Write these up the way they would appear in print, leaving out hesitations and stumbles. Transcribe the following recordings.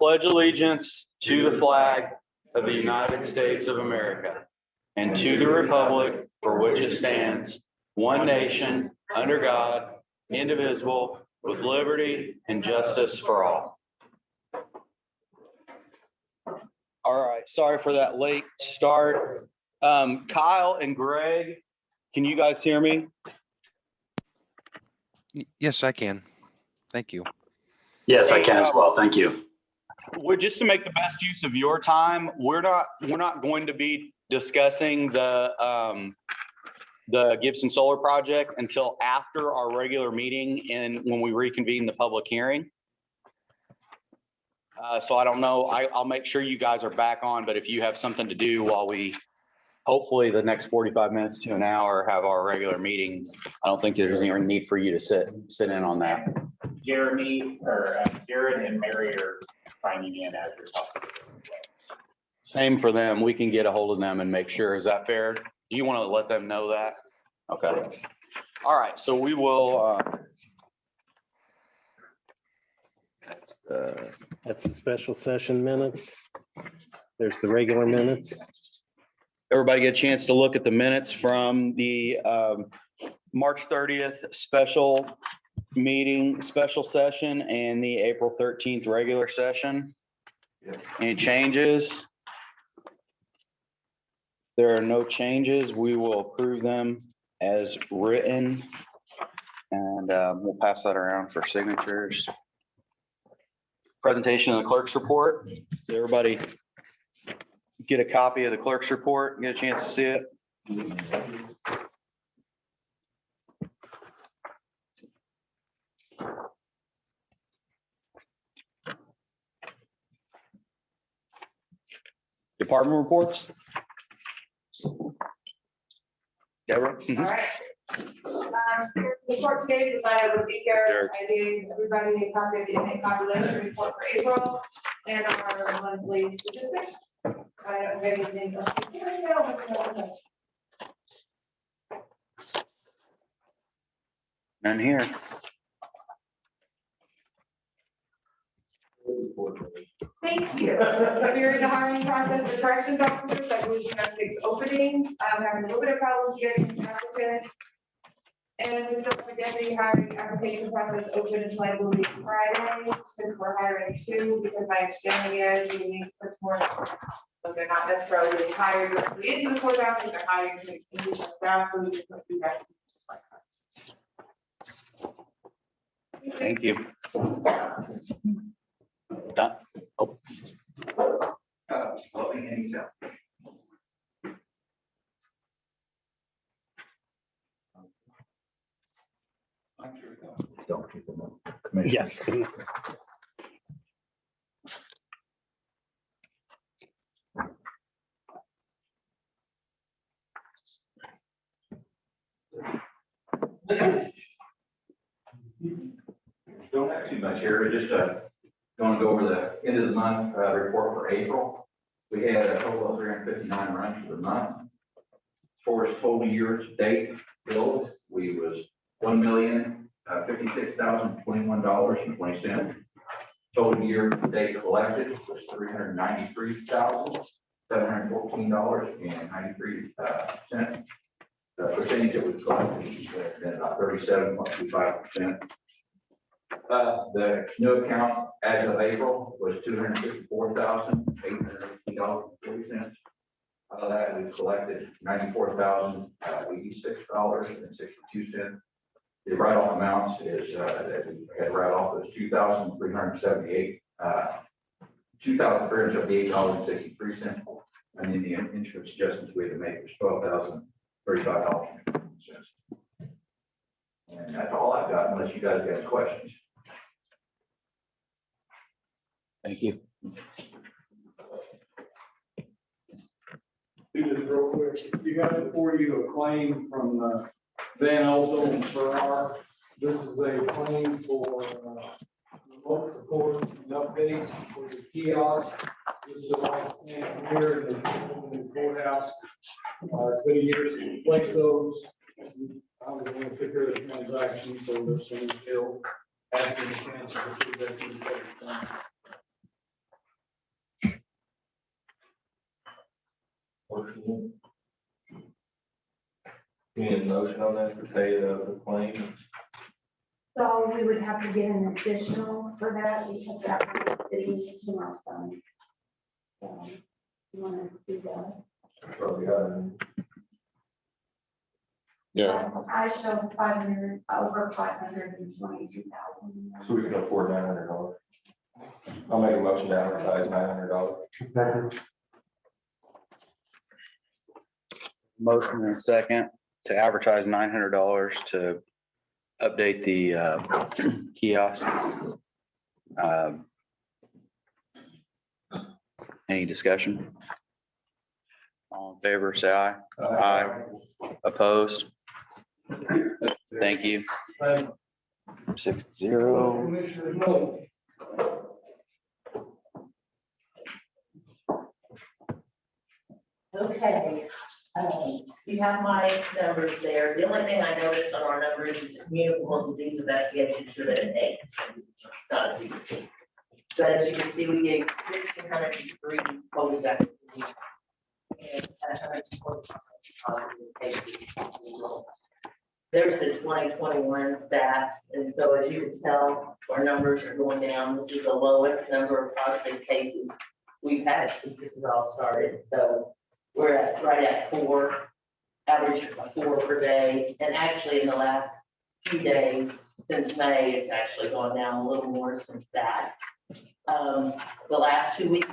pledge allegiance to the flag of the United States of America and to the republic for which it stands, one nation, under God, indivisible, with liberty and justice for all. All right, sorry for that late start. Kyle and Greg, can you guys hear me? Yes, I can. Thank you. Yes, I can as well. Thank you. Just to make the best use of your time, we're not going to be discussing the Gibson Solar project until after our regular meeting and when we reconvene the public hearing. So I don't know. I'll make sure you guys are back on, but if you have something to do while we, hopefully the next 45 minutes to an hour, have our regular meeting, I don't think there's any need for you to sit in on that. Jeremy or Jared and Mary are signing in as you're talking. Same for them. We can get a hold of them and make sure. Is that fair? Do you want to let them know that? Okay. All right. So we will. That's the special session minutes. There's the regular minutes. Everybody get a chance to look at the minutes from the March 30th special meeting, special session, and the April 13th regular session. Any changes? There are no changes. We will approve them as written. And we'll pass that around for signatures. Presentation of the clerk's report. Did everybody get a copy of the clerk's report? Get a chance to see it? Department reports? Deborah? All right. Report today was I would be here. I gave everybody a copy of the inmate population report for April and our monthly statistics. I don't have anything else to share now. None here. Thank you. If you're in the hiring process for corrections officers, I believe we have 6 openings. I'm having a little bit of problems getting applicants. And we still have a deputy hiring application process open until I believe Friday, since we're hiring 2, because my understanding is we need to put more. So they're not necessarily being hired directly into the courthouse, they're hiring into staff, so we just put 2 guys. Thank you. Done. Oh. Yes. Don't have too much here, just going to go over the end of the month report for April. We had a total of 359 runs for the month. As far as total year to date billed, we was $1,056,021.20. Total year to date collected was $393,714.93. The percentage that we collected is about 37.25%. The new account as of April was $254,818.40. Out of that, we collected $94,086.62. The write-off amounts is that we had write-off was $2,378.63, and then the insurance adjustments we had to make was $12,035.50. And that's all I've got, unless you guys have questions. Thank you. Do this real quick. You got before you a claim from Van Olson and Farrar. This is a claim for remote support and updates for the kiosk. This is like here in the courthouse. It's been a year since we placed those. I was going to take care of the transaction, so there's some detail asking the council to do that. motion. We need a motion on that to pay the claim. So we would have to get an additional for that because that was fitting to my son. So you want to do that? Probably got I showed 500, over 522,000. so we can afford $900. I'll make a motion to advertise $900. Motion and a second to advertise $900 to update the kiosk. Any discussion? All in favor, say aye. Aye. Opposed? Thank you. 6-0. Commissioner Moe. Okay, you have my numbers there. The only thing I noticed on our numbers is communicable disease investigation should have been 8. Not a CDC. So as you can see, we gave 1,503 COVID vaccines. And 140 positive cases. There's the 2021 stats, and so as you can tell, our numbers are going down. This is the lowest number of positive cases we've had since this has all started. So we're at right at 4, average of 4 per day. And actually in the last few days, since May, it's actually gone down a little more since that. The last 2 weeks,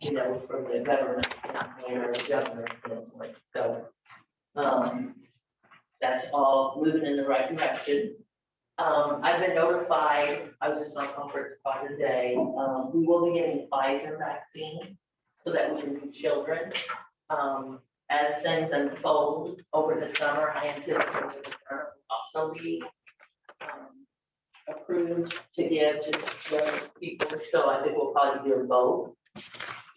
you know, from the government standpoint or the governor standpoint. So that's all moving in the right direction. I've been notified, I was just on conference call today, we will be getting Pfizer vaccine so that we can do children. As things unfold over the summer, I anticipate that the current will also be approved to give to young people. So I think we'll probably do both.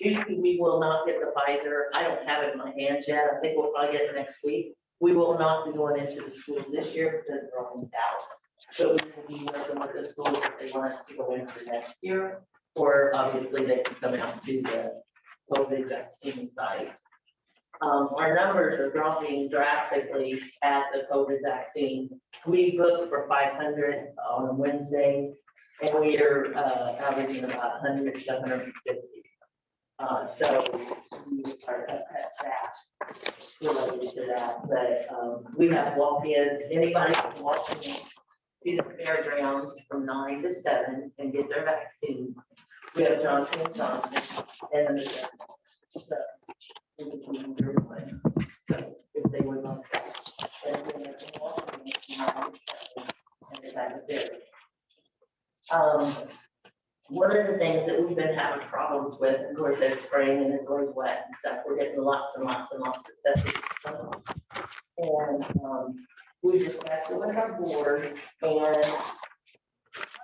Usually we will not get the Pfizer. I don't have it in my hands yet. I think we'll probably get it next week. We will not be going into the schools this year because they're on out. So we will be working with the schools if they want us to go into next year, or obviously they can come out to the COVID vaccine site. Our numbers are dropping drastically at the COVID vaccine. We booked for 500 on Wednesdays, and we are averaging about 100 to 150. So we are at that related to that, but we have walk-ins. Anybody can walk in, see the fairgrounds from 9 to 7 and get their vaccine. We have Johnson & Johnson and the so if they would like that. And then they can walk in from 9 to 7 and get back there. One of the things that we've been having problems with, of course, it's spring and it's always wet and stuff. We're getting lots and lots and lots of stuff. And we discussed it with our board, and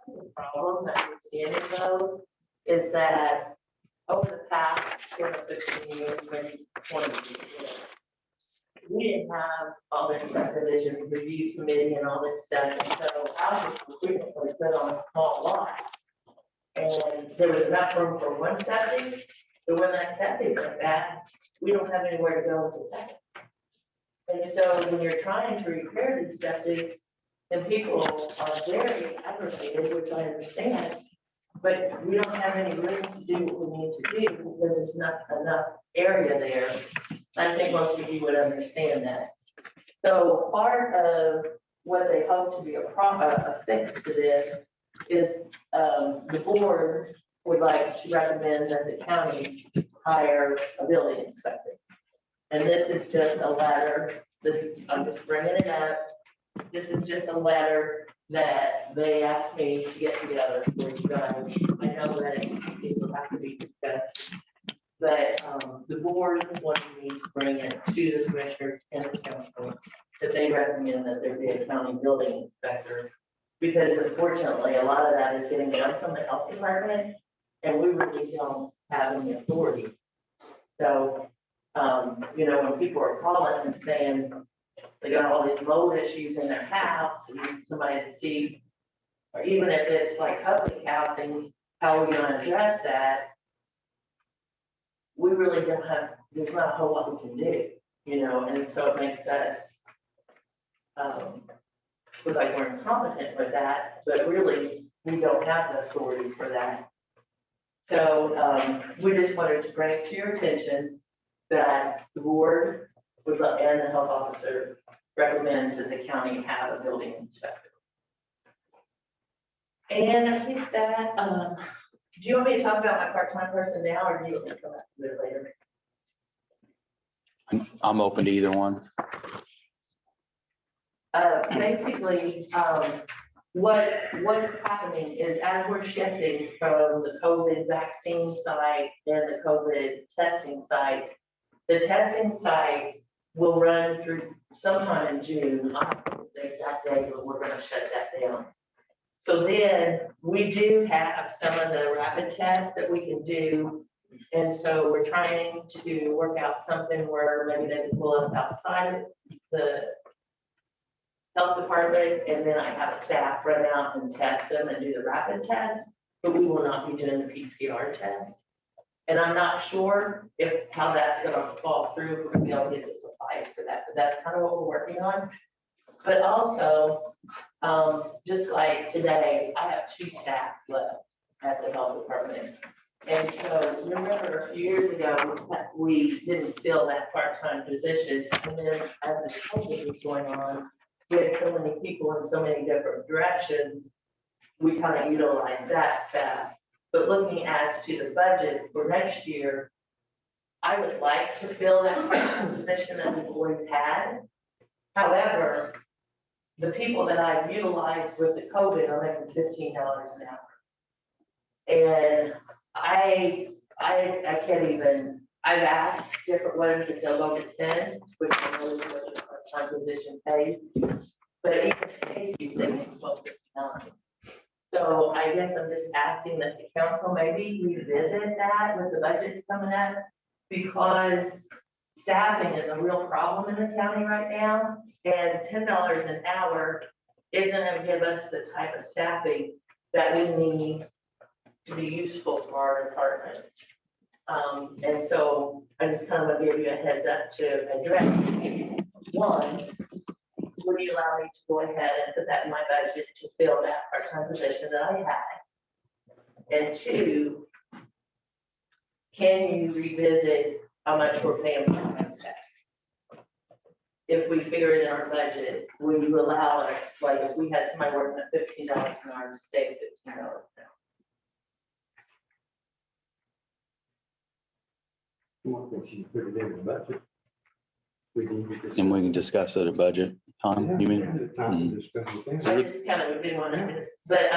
the problem that we're seeing though is that over the past 15 years, maybe 20 years, we didn't have all this subdivision review committee and all this stuff. And so houses were frequently put on a small lot. And there was enough room for one septic, but when that septic went bad, we don't have anywhere to go with the septic. And so when you're trying to repair these septics, and people are very aggravated, which I understand, but we don't have any room to do what we need to do because there's not enough area there. I think most of you would understand that. So part of what they hope to be a fix to this is the board would like to recommend that the county hire a building inspector. And this is just a letter, I'm just bringing it up. This is just a letter that they asked me to get together for you guys. I know that it will have to be discussed. But the board wanted me to bring it to the commissioners and the council that they recommend that there be a county building inspector. Because unfortunately, a lot of that is getting done from the health department, and we really don't have any authority. So, you know, when people are calling and saying they got all these mold issues in their house, and you need somebody to see, or even if it's like public housing, how are we gonna address that? we really don't have, there's not a whole lot we can do, you know, and so it makes us look like we're incompetent with that, but really, we don't have the authority for that. So, we just wanted to bring it to your attention that the board would, and the health officer recommends that the county have a building inspector. And I think that, do you want me to talk about my part-time person now, or do you want me to come back to it later? I'm open to either one. Basically, what's happening is as we're shifting from the COVID vaccine site and the COVID testing site, the testing site will run through sometime in June. I don't know the exact day, but we're gonna shut that down. So then we do have some of the rapid tests that we can do. And so we're trying to work out something where maybe they can pull up outside of the health department, and then I have a staff run out and test them and do the rapid test, but we will not be doing the PCR test. And I'm not sure how that's gonna fall through, if we're gonna be able to get the supplies for that, but that's kind of what we're working on. But also, just like today, I have 2 staff left at the health department. And so remember a few years ago, we didn't fill that part-time position, and then as the COVID was going on, we had so many people in so many different directions, we kind of utilized that staff. But looking as to the budget for next year, I would like to fill that position that we've always had. However, the people that I've utilized with the COVID are making $15 an hour. And I can't even, I've asked different ones if they'll go to 10, which I know is what the part-time position pays. But even Casey's saying $12.59. So I guess I'm just asking that the council maybe revisit that with the budgets coming up, because staffing is a real problem in the county right now, and $10 an hour isn't gonna give us the type of staffing that we need to be useful for our department. And so I just kind of want to give you a heads up to address. One, would you allow me to go ahead and put that in my budget to fill that part-time position that I had? And 2, can you revisit how much we're paying for part-time staff? If we figure it in our budget, will you allow us, like if we had somebody working at $15 an hour, to stay $15 an hour? Put it in the budget. And we can discuss it at budget time, you mean? I just kind of didn't want to, but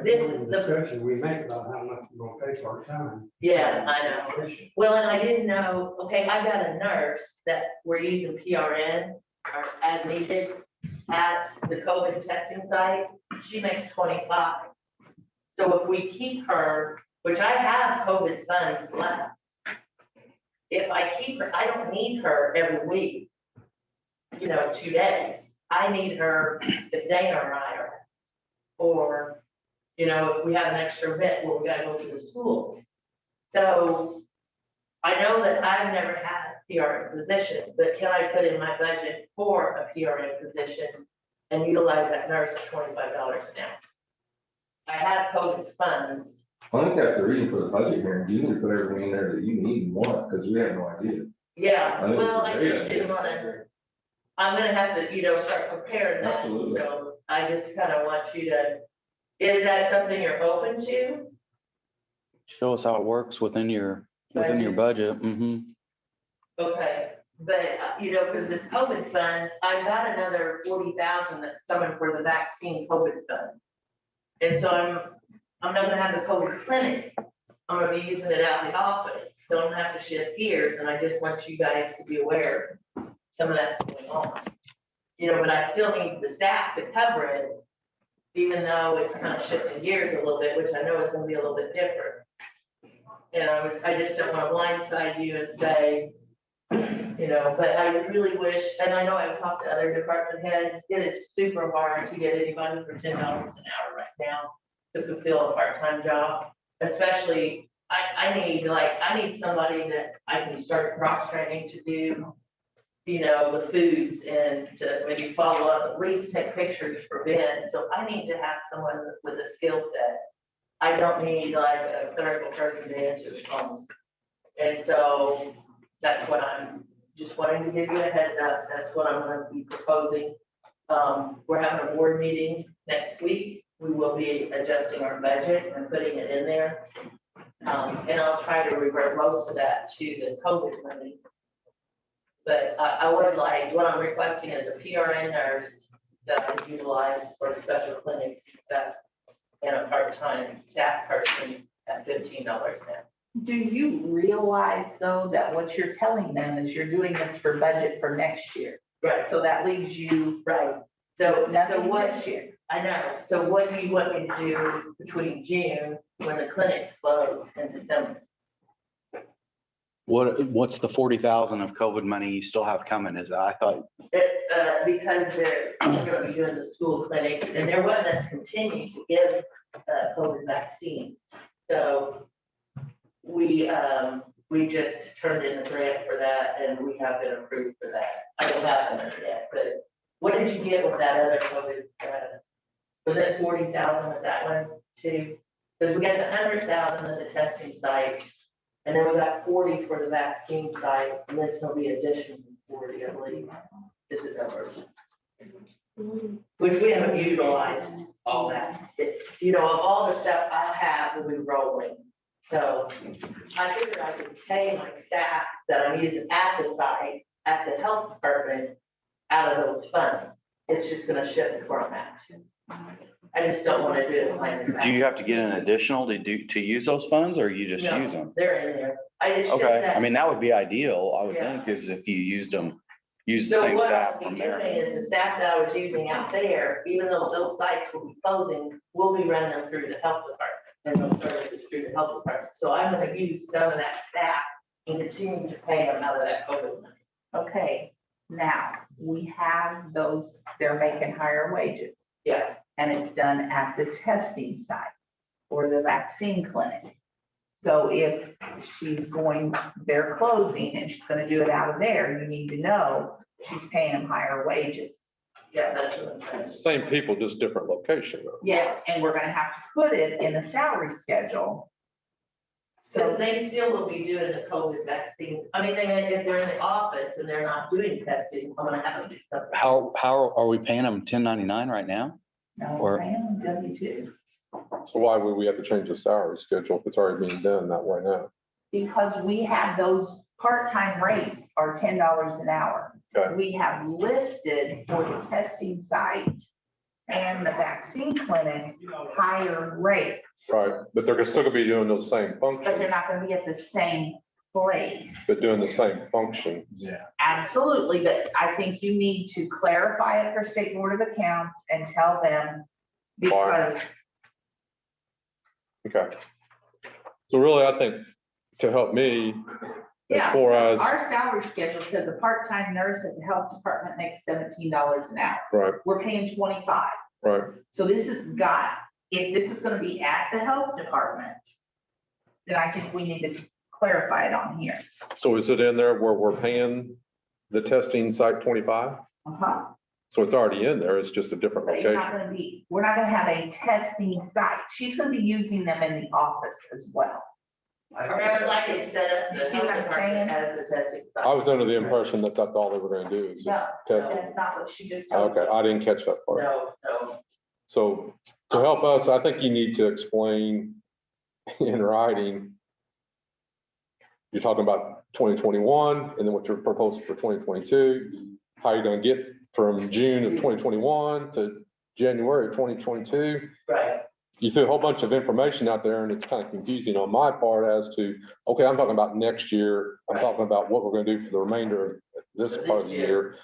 Discussion we make about how much we're gonna pay for our time. yeah, I know. Well, and I didn't know, okay, I got a nurse that we're using PRN or as needed at the COVID testing site. She makes 25. So if we keep her, which I have COVID funds left, if I keep her, I don't need her every week, 2 days. I need her if Dana or I are, or, if we have an extra event where we gotta go to the schools. So I know that I've never had a PRN position, but can I put in my budget for a PRN position and utilize that nurse at $25 an hour? I have COVID funds. I think that's the reason for the budget hearing. You need to put everything in there that you need and want, because we have no idea. Yeah, I think well, it's I a great just didn't want to, I'm gonna have to, start preparing that. Absolutely. So I just kind of want you to, is that something you're open to? Show us how it works within your budget. Mm-hmm. Okay, but, because this COVID funds, I've got another 40,000 that's coming for the vaccine COVID fund. And so I'm not gonna have the COVID clinic. I'm gonna be using it out in the office. Don't have to shift gears, and I just want you guys to be aware some of that's going on. But I still need the staff to cover it, even though it's kind of shifting gears a little bit, which I know is gonna be a little bit different. And I just don't want to blindside you and say, but I really wish, and I know I've talked to other department heads, it is super hard to get anybody for $10 an hour right now to fulfill a part-time job, especially I need somebody that I can start cross-training to do, you know, the foods and to maybe follow up, at least take pictures for Ben. So I need to have someone with a skill set. I don't need like a clerical person to answer the phone. And so that's what I'm just wanting to give you a heads up. That's what I'm gonna be proposing. We're having a board meeting next week. We will be adjusting our budget and putting it in there. And I'll try to revert most of that to the COVID money. But I would like, what I'm requesting is a PRN nurse that I utilize for special clinics and stuff, and a part-time staff person at $15 now. Do you realize though that what you're telling them is you're doing this for budget for next year? Right, So that leaves you right. So nothing what, this year. I know, so what do you want me to do between June, when the clinics close, and December? What's the 40,000 of COVID money you still have coming? I thought, Because they're gonna be doing the school clinics, and they're wanting us to continue to give, COVID vaccines. So we just turned in the grant for that, and we have been approved for that. I don't have it yet, but what did you get with that other COVID? Was it 40,000 with that one too? Because we got the 100,000 at the testing site, and then we got 40 for the vaccine site, and this will be additional 40, I believe, is the numbers. Which we haven't utilized all that. You know, of all the stuff I have, we'll be rolling. So I figured I could pay my staff that I'm using at the site, at the health department, out of those funds. It's just gonna shift where I'm at. I just don't wanna do it behind the back. do you have to get an additional to use those funds, or you just No, use them? They're in there. It's just Okay, that- I mean, that would be ideal, I would Yeah. think, is if you used the So same what staff I'll from be there. doing is the staff that I was using out there, even though those sites will be closing, we'll be running them through the health department and those services through the health department. So I'm gonna use some of that staff and continue to pay them out of that COVID money. Okay, now, we have those, they're making higher wages. Yeah, And it's done at the testing site or the vaccine clinic. So if they're closing and she's gonna do it out of there, you need to know she's paying them higher wages. yeah, that's what I'm saying. Same people, just different location though. Yes, and we're gonna have to put it in the salary schedule. So So they still will be doing the COVID vaccine. I mean, if they're in the office and they're not doing testing, I'm gonna have them do something. How are we paying them 1099 right now? no, Or- I am W-2. So why would we have to change the salary schedule if it's already being done that way now? Because we have those part-time rates are $10 an hour. Okay. We have listed for the testing site and the vaccine clinic higher rates, Right, but they're still gonna be doing those same but functions, they're not gonna be at the same place. but doing the same function. Absolutely, but I think you need to clarify it for State Board of Accounts and tell them because Okay. So really, I think to help me, as Yeah, far as, our salary schedule says a part-time nurse at the health department makes $17 an hour. right, We're paying 25. right, So this has got, if this is gonna be at the health department, then I think we need to clarify it on here. so is it in there where we're paying the testing site 25? Uh-huh. So it's already in there, it's just a different But you're not location. we're not gonna have a testing site. She's gonna be using them in the office as well. Remember, like they set up You the see what health I'm department saying? as the testing site. I was under the impression that that's all they were gonna do is No, just test. that's not what she just told Okay, you. I didn't catch that part. No. So to help us, I think you need to explain in writing. You're talking about 2021 and then what you're proposing for 2022, how you're gonna get from June of 2021 to January of 2022. Right, You threw a whole bunch of information out there and it's kind of confusing on my part as to, okay, I'm talking about next year. I'm talking about what we're gonna do for the remainder of this part of the year.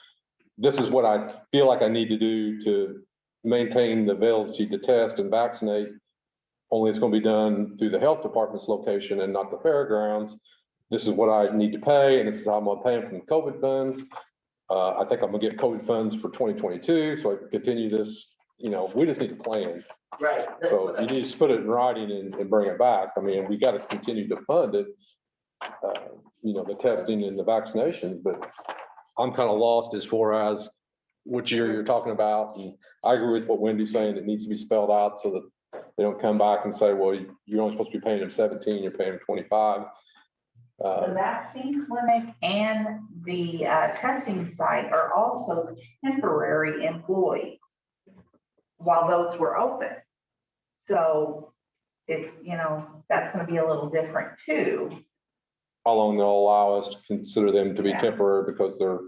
This is what I feel like I need to do to maintain the ability to test and vaccinate. Only it's gonna be done through the health department's location and not the fairgrounds. This is what I need to pay and this is how I'm gonna pay them from the COVID funds. I think I'm gonna get COVID funds for 2022, so I can continue this we just need a plan. Right. that's So what I- you need to put it in writing and bring it back. I mean, we got to continue to fund it. The testing and the vaccinations, but I'm kind of lost as far as which year you're talking about. And I agree with what Wendy's saying. It needs to be spelled out so that they don't come back and say, well, you're only supposed to be paying them 17, you're paying them 25. The vaccine clinic and the testing site are also temporary employees while those were open. So that's gonna be a little different too. How long they'll allow us to consider them to be Yeah. temporary because they're,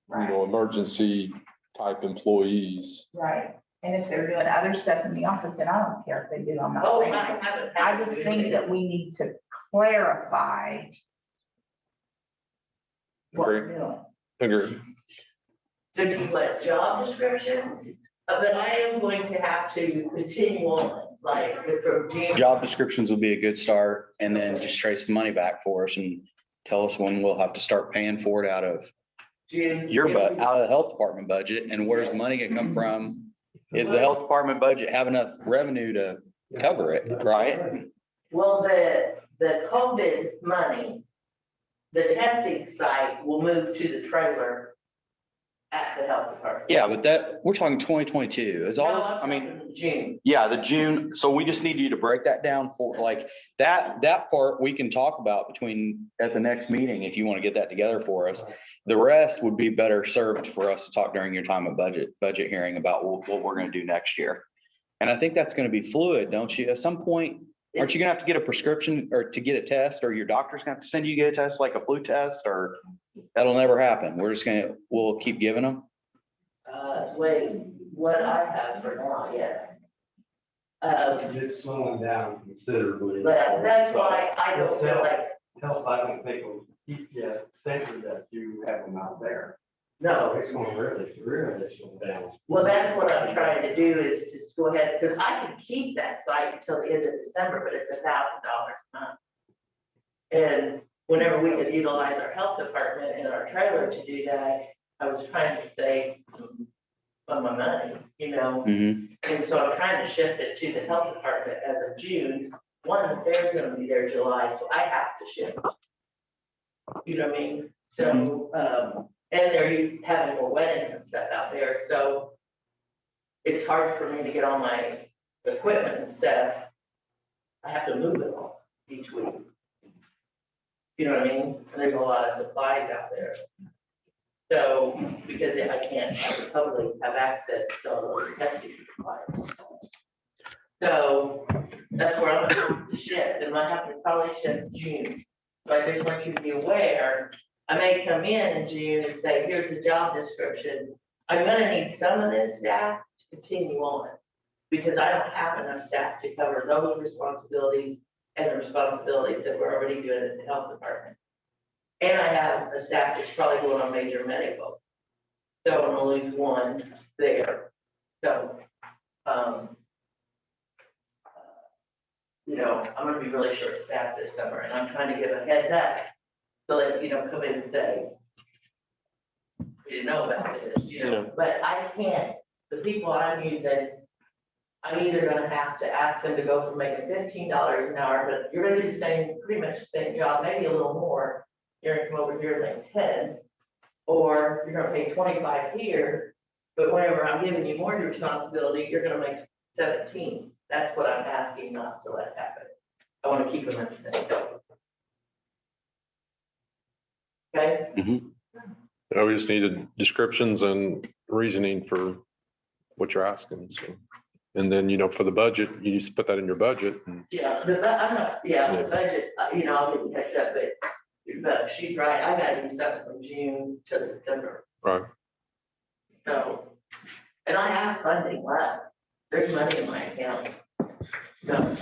Right. emergency type employees. Right. And if they're doing other stuff in the office, then I don't care if they do, I'm not Oh, saying. I haven't. I just think that we need to clarify what we're doing. Agree. So do you want job description? But I am going to have to continue on, like, from January. Job descriptions will be a good start, and then just trace the money back for us and tell us when we'll have to start paying for it out of June. out of the health department budget, and where's the money gonna come from? Is the health department budget have enough revenue to cover it, right? Well, the COVID money, the testing site will move to the trailer at the health department. Yeah, but we're talking 2022, is all No, this, I'm I mean, talking June. yeah, the June, so we just need you to break that down for, like, that part we can talk about at the next meeting, if you want to get that together for us. The rest would be better served for us to talk during your time of budget hearing about what we're gonna do next year. And I think that's gonna be fluid, don't you? At some point, aren't you gonna have to get a prescription or to get a test, or your doctor's gonna have to send you to get a test, like a flu test, or that'll never happen? We'll keep giving them? Wait, what I have for now, yes. It's slowing down considerably. But that's why I don't feel like, Health, I don't think will keep you stated that you have them out there. no. It's going to really slow down. Well, that's what I'm trying to do is just go ahead, because I can keep that site until the end of December, but it's $1,000 a month. And whenever we could utilize our health department and our trailer to do that, I was trying to save some of my money, Mhm. And so I'm trying to shift it to the health department as of June. One, they're gonna be there July, so I have to shift. You know what I mean? So, and they're having more weddings and stuff out there, so it's hard for me to get all my equipment and stuff. I have to move it all each week. You know what I mean? And there's a lot of supplies out there. So, because I can't publicly have access to all those testing supplies. So that's where I'm gonna have to shift, and I have to probably shift June. So I just want you to be aware, I may come in June and say, here's the job description. I'm gonna need some of this staff to continue on, because I don't have enough staff to cover those responsibilities and the responsibilities that we're already doing at the health department. And I have a staff that's probably going on major medical. So I'm gonna lose one there. So, I'm gonna be really short staffed this summer, and I'm trying to give a heads up so that you don't come in and say, we didn't know about this, but I can't, the people I'm using, I'm either gonna have to ask them to go from making $15 an hour, but you're gonna do the same, pretty much the same job, maybe a little more. You're gonna come over here and make 10, or you're gonna pay 25 here, but whenever I'm giving you more responsibility, you're gonna make 17. That's what I'm asking not to let happen. I wanna keep them at the same. Okay? We just needed descriptions and reasoning for what you're asking, so. And then, for the budget, you just put that in your budget. Yeah, the budget, I'll give you heads up, but she's right, I gotta do something from June to December. Right. So, and I have funding left, there's money in my account. So,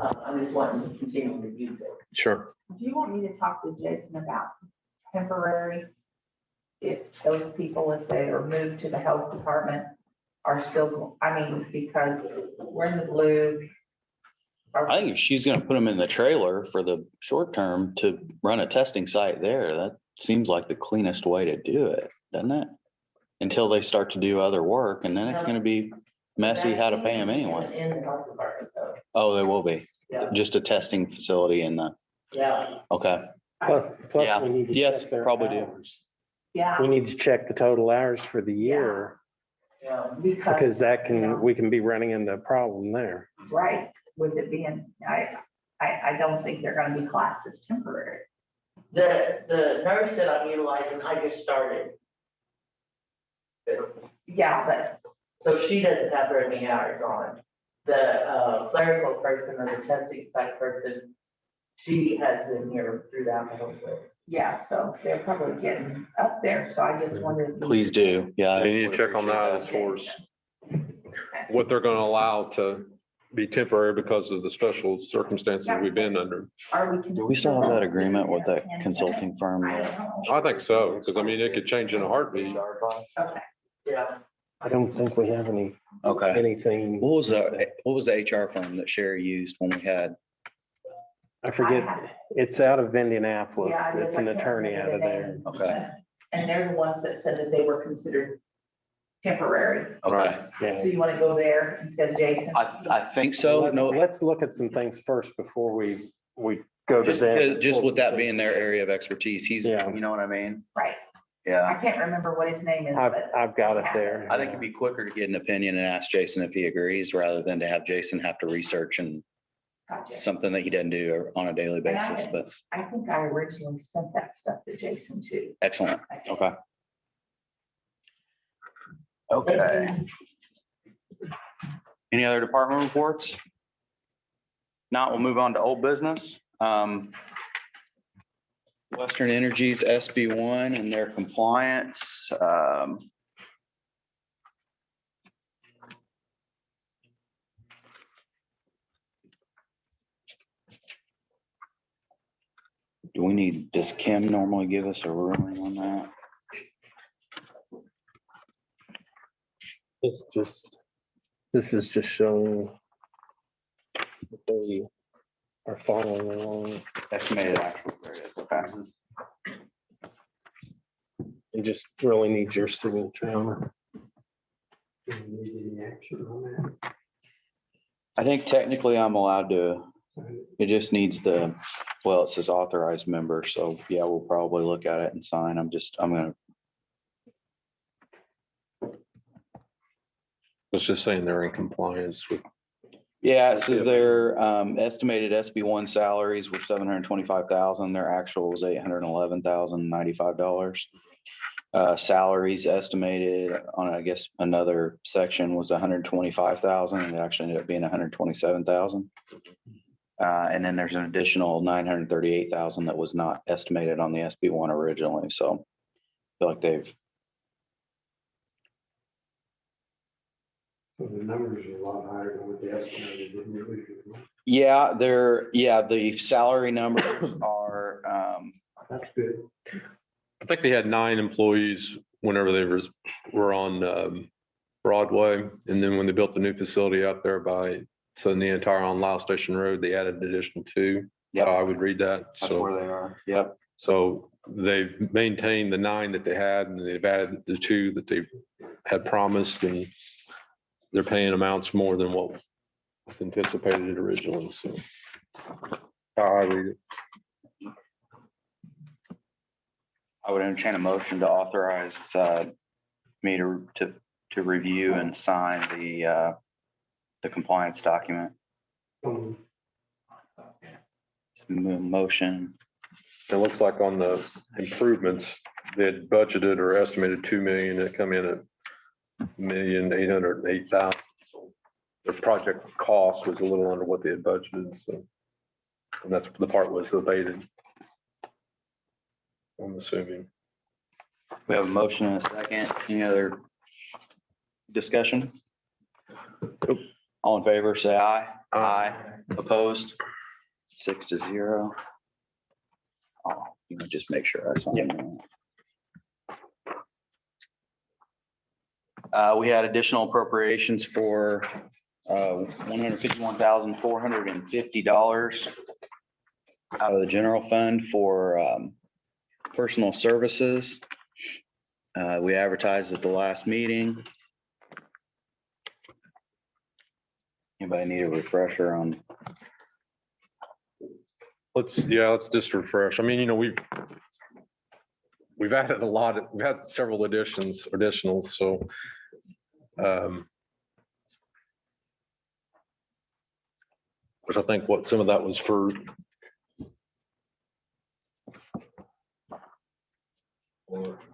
I'm just wanting to continue to use it. Sure. Do you want me to talk to Jason about temporary? If those people, if they are moved to the health department, are still, because we're in the blue. I think if she's gonna put them in the trailer for the short term to run a testing site there, that seems like the cleanest way to do it, doesn't it? until they start to do other work, and then it's gonna be messy how to pay them anyway. In the health department though, Oh, they will be, yeah, just a testing facility in the, yeah. okay. Plus Yeah. we need to Yes, check their probably do. hours. Yeah, We need to check the total hours for the year, Yeah. because that yeah. can, we can be running into a problem there. Right, with it being, I don't think they're gonna be classed as temporary. The nurse that I'm utilizing, I just started. Yeah, but So she doesn't have very many hours on. The clerical person or the testing site person, she has been here throughout the whole thing. yeah, so they're probably getting up there, so I just wondered. Please do, yeah. You need to check on that as far as what they're gonna allow to be temporary because of the special circumstances we've been under. Are we? Do we still have that agreement with that consulting firm? I that- don't know. I think so, because I mean, it could change in a heartbeat. Okay, Yeah. I don't think we have Okay. anything. What was the HR firm that Sherry used when we had? I forget, it's out of Indianapolis. Yeah, I It's an can't attorney remember out of the there. name. Okay. And they're the ones that said that they were considered temporary. Okay, So Yeah. you want to go there instead of Jason? I think so. No, Let's look at some things first before we go to just, that. just with that being their area of expertise, he's, Yeah. you know what I mean? Right. Yeah. I can't remember what his name is, but. I've got it there. I think it'd be quicker to get an opinion and ask Jason if he agrees, rather than to have Jason have to research and Gotcha. something that he doesn't do on a daily basis, but I think I originally sent that stuff to Jason too. excellent. I think. Okay. Okay. Any other department reports? Not, we'll move on to old business. Western Energy's SB1 and their compliance. Do we need, does Kim normally give us a ruling on that? It's just, this is just showing that they are following along Estimated actual period, okay. and just really need your signature on it. Do you need any action on I think technically I'm allowed to, it just needs the, well, it says authorized member, so yeah, we'll probably look at it and sign. I'm gonna, It's just saying they're in compliance with. yeah, it says their estimated SB1 salaries were $725,000. Their actual was $811,095. Salaries estimated on, I guess, another section was $125,000, and it actually ended up being $127,000. And then there's an additional $938,000 that was not estimated on the SB1 originally, so I feel like they've, So the numbers are a lot higher than what the estimated didn't really. yeah, the salary numbers are, That's good. I think they had 9 employees whenever they were on Broadway. And then when they built the new facility out there so in the entire on Lyle Station Road, they added an additional 2. Yep. So I would read that. that's So, where they are. Yep. so they've maintained the 9 that they had and they've added the 2 that they had promised, and they're paying amounts more than what was anticipated originally. So how I read it. I would entertain a motion to authorize me to review and sign the compliance document. Motion. It looks like on the improvements, they had budgeted or estimated 2 million, it come in at $1,808,000. The project cost was a little under what they had budgeted, so. And that's the part was abated. I'm assuming. We have a motion and a second. Any other discussion? Nope. All in favor, say aye. Aye. Opposed? 6-0. Oh, you can just make sure I sign that. We had additional appropriations for $151,450 out of the general fund for personal services. We advertised at the last meeting. Anybody need a refresher on? Let's just refresh. I mean, you know, we've added a lot, we've had several additionals, so. Which I think what some of that was for.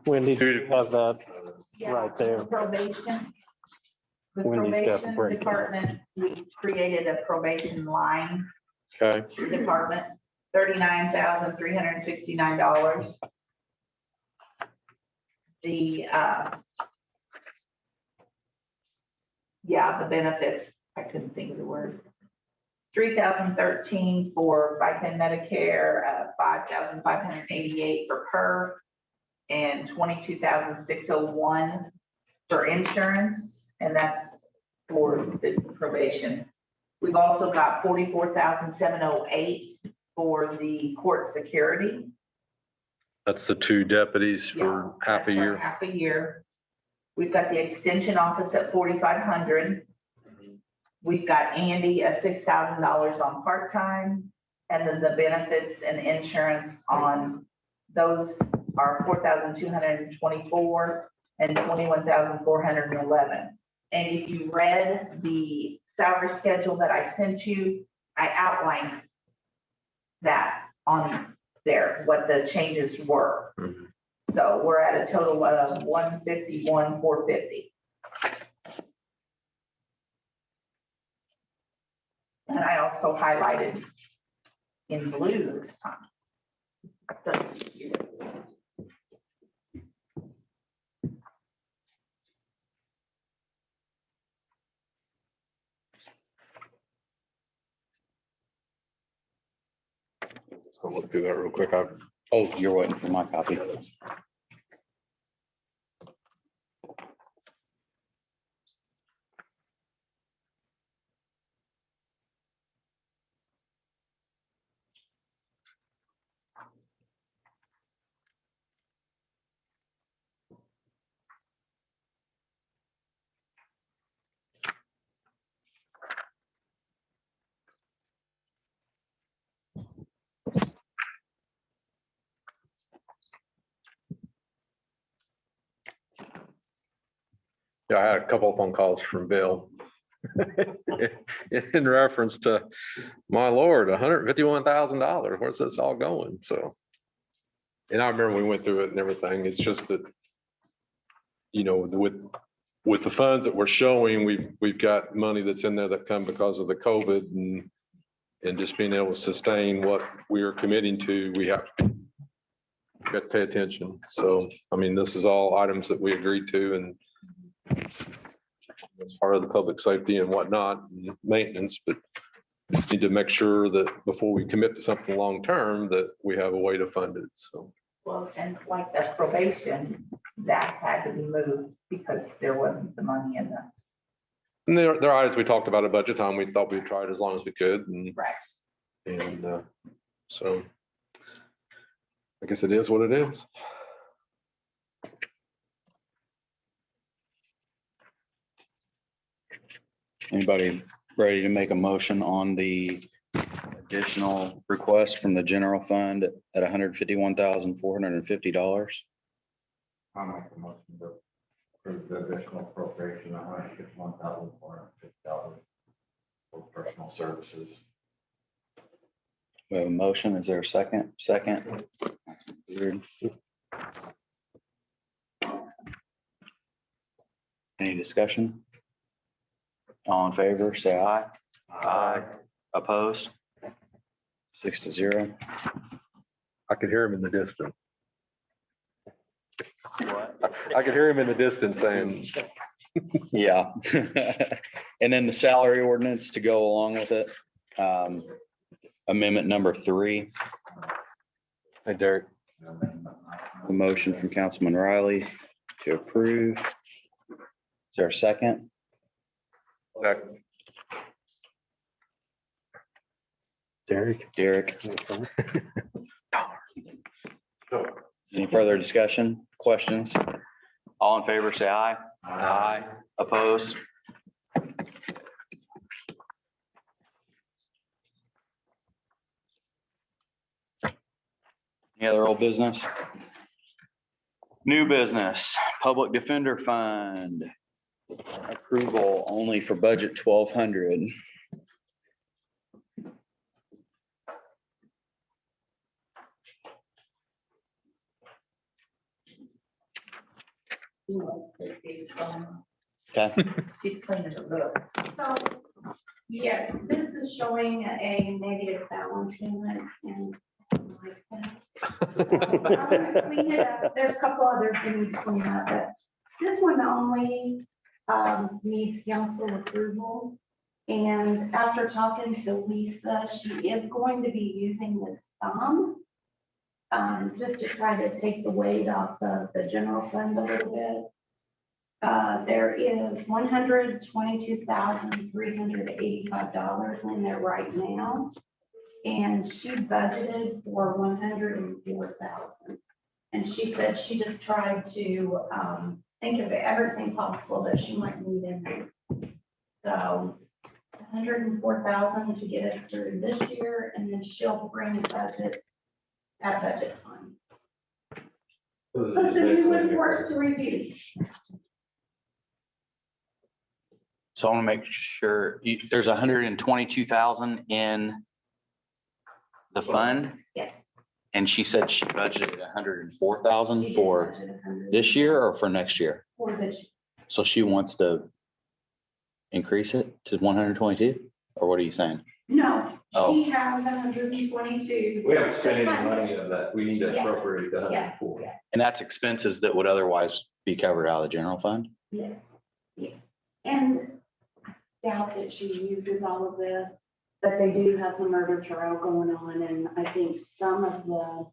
Wendy, do you have that? Yeah, Right there. Probation. The Wendy's got the probation breakdown. department, we created a probation line Okay. department, $39,369. The, the benefits, I couldn't think of the word. 3,013 for FICA Medicare, 5,588 for PERF, and 22,601 for insurance, and that's for the probation. We've also got 44,708 for the court security. That's the 2 deputies for half a That's for year. Half a year. We've got the extension office at 4,500. We've got Andy at $6,000 on part-time, and then the benefits and insurance on those are 4,224 and 21,411. And if you read the salary schedule that I sent you, I outlined that on there, what the changes were. Mhm. So we're at a total of 151,450. And I also highlighted in blue this time. So look through that real quick. Oh, you're waiting for my copy. Yeah, I had a couple of phone calls from Bill. In reference to, my lord, $151,000, where's this all going? So. And I remember we went through it and everything. It's just that, you know, with the funds that we're showing, we've got money that's in there that come because of the COVID and just being able to sustain what we are committing to, we have got to pay attention. So, I mean, this is all items that we agreed to, and it's part of the public safety and whatnot, and maintenance, but need to make sure that before we commit to something long-term, that we have a way to fund it, so. Well, and like the probation, that had to be moved because there wasn't the money in the. And there are items we talked about at budget time, we thought we'd try it as long as we could, and, Right. so. I guess it is what it is. Anybody ready to make a motion on the additional request from the general fund at $151,450? I'll make a motion to approve the additional appropriation of $151,450 for personal services. We have a motion. Is there a second? Second. Weird. Any discussion? All in favor, say aye. Aye. Opposed? 6-0. I could hear him in the distance. What? I could hear him in the distance saying, Yeah. And then the salary ordinance to go along with it. Amendment number 3, hey, Derek. a motion from Councilman Riley to approve. Is there a second? Derek. Any further discussion, questions? All in favor, say aye. Aye. Opposed? Any other old business? New business, Public Defender Fund. Approval only for budget 1,200. Okay, She's cleaning the book. So, yes, this is showing a negative balance in it and. like that. I'm gonna clean it up. There's a couple others that need to clean up, but this one only needs council approval. And after talking to Lisa, she is going to be using this sum just to try to take the weight off of the general fund a little bit. There is $122,385 in there right now. And she budgeted for 104,000. And she said she just tried to think of everything possible that she might need in there. So 104,000 to get us through this year, and then she'll bring a budget at budget time. So it's a new one for us to review. so I want to make sure, there's 122,000 in the fund, Yes. and she said she budgeted 104,000 She did for budget 100 this year or for next year? For this, So she wants to increase it to 122, or what are you saying? no, Oh. she has 122. We haven't spent any money of that. We need to Yeah. appropriate the Yeah. 104. And that's expenses that would otherwise be covered out of the general fund? Yes, yes. And I doubt that she uses all of this, but they do have the murder trial going on, and I think some of the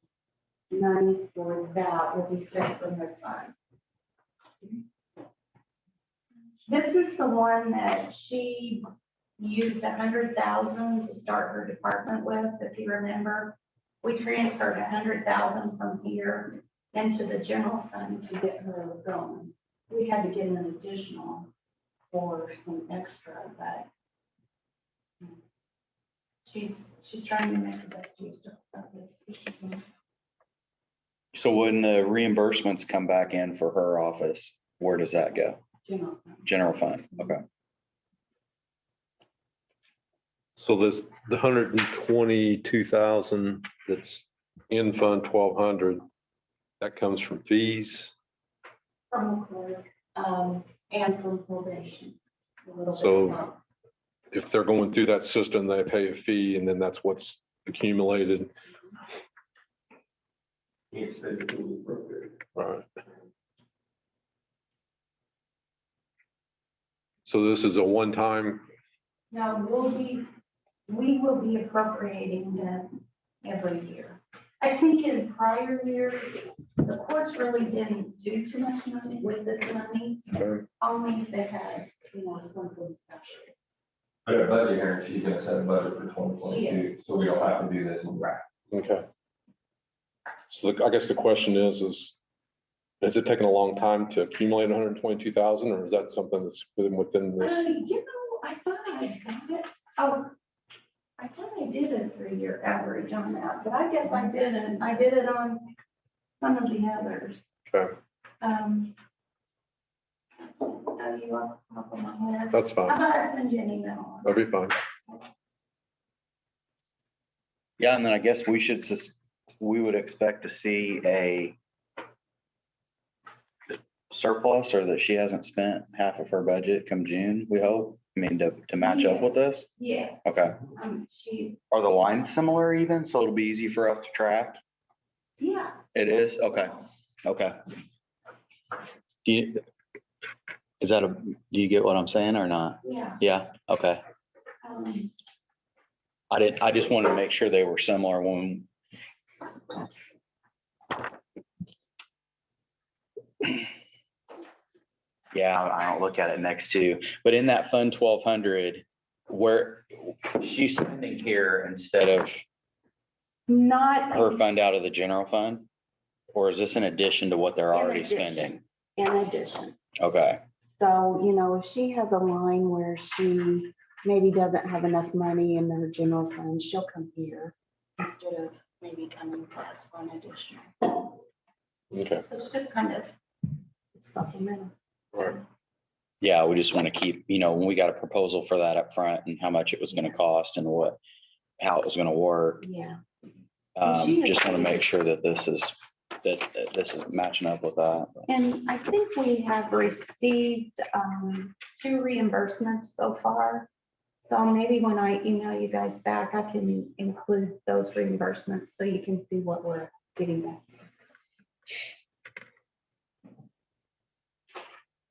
money for that will be spent from this fund. This is the one that she used 100,000 to start her department with, if you remember. We transferred 100,000 from here into the general fund to get her going. We had to get an additional for some extra, but she's trying to make the best use of this. So when the reimbursements come back in for her office, where does that go? General fund. General fund, okay. So this, the 122,000 that's in Fund 1,200, that comes from fees. From the court, and from probation. a little bit So- more. If they're going through that system, they pay a fee and then that's what's accumulated. Right. So this is a one-time, Now, we will be appropriating this every year. I think in prior years, the courts really didn't do too much money with this money, only if they had, something special. But a budget here, she's gonna set a budget for 2022, so we don't have to do this. okay. So I guess the question is it taking a long time to accumulate 122,000 or is that something that's within this? I thought I got it. Oh, I thought I did a 3-year average on that, but I guess I didn't. I did it on some of the others. Okay, Tell you off the top of my head. that's How fine. about I send you an email? That'd be fine. Yeah, and then I guess we would expect to see a surplus, or that she hasn't spent half of her budget come June, we hope. I mean, to match up with this. Yes. Okay. She, Are the lines similar even? So it'll be easy for us to track? yeah, It is? Okay. Okay. Do you get what I'm saying or not? yeah. Yeah, okay. I just wanted to make sure they were similar when. Yeah, I don't look at it next to, but in that fund 1,200, where she's spending here instead of Not. her fund out of the general fund? Or is this in addition to what they're In already addition. spending? in addition. Okay, So, you know, if she has a line where she maybe doesn't have enough money in her general fund, she'll come here instead of maybe coming to us for an additional. Okay. So it's just kind of supplemental. Right. yeah, we just want to keep, when we got a proposal for that up front and how much it was going to cost and how it was going to work. Yeah. She is- Just want to make sure that this is matching up with that. And I think we have received 2 reimbursements so far. So maybe when I email you guys back, I can include those reimbursements so you can see what we're getting back.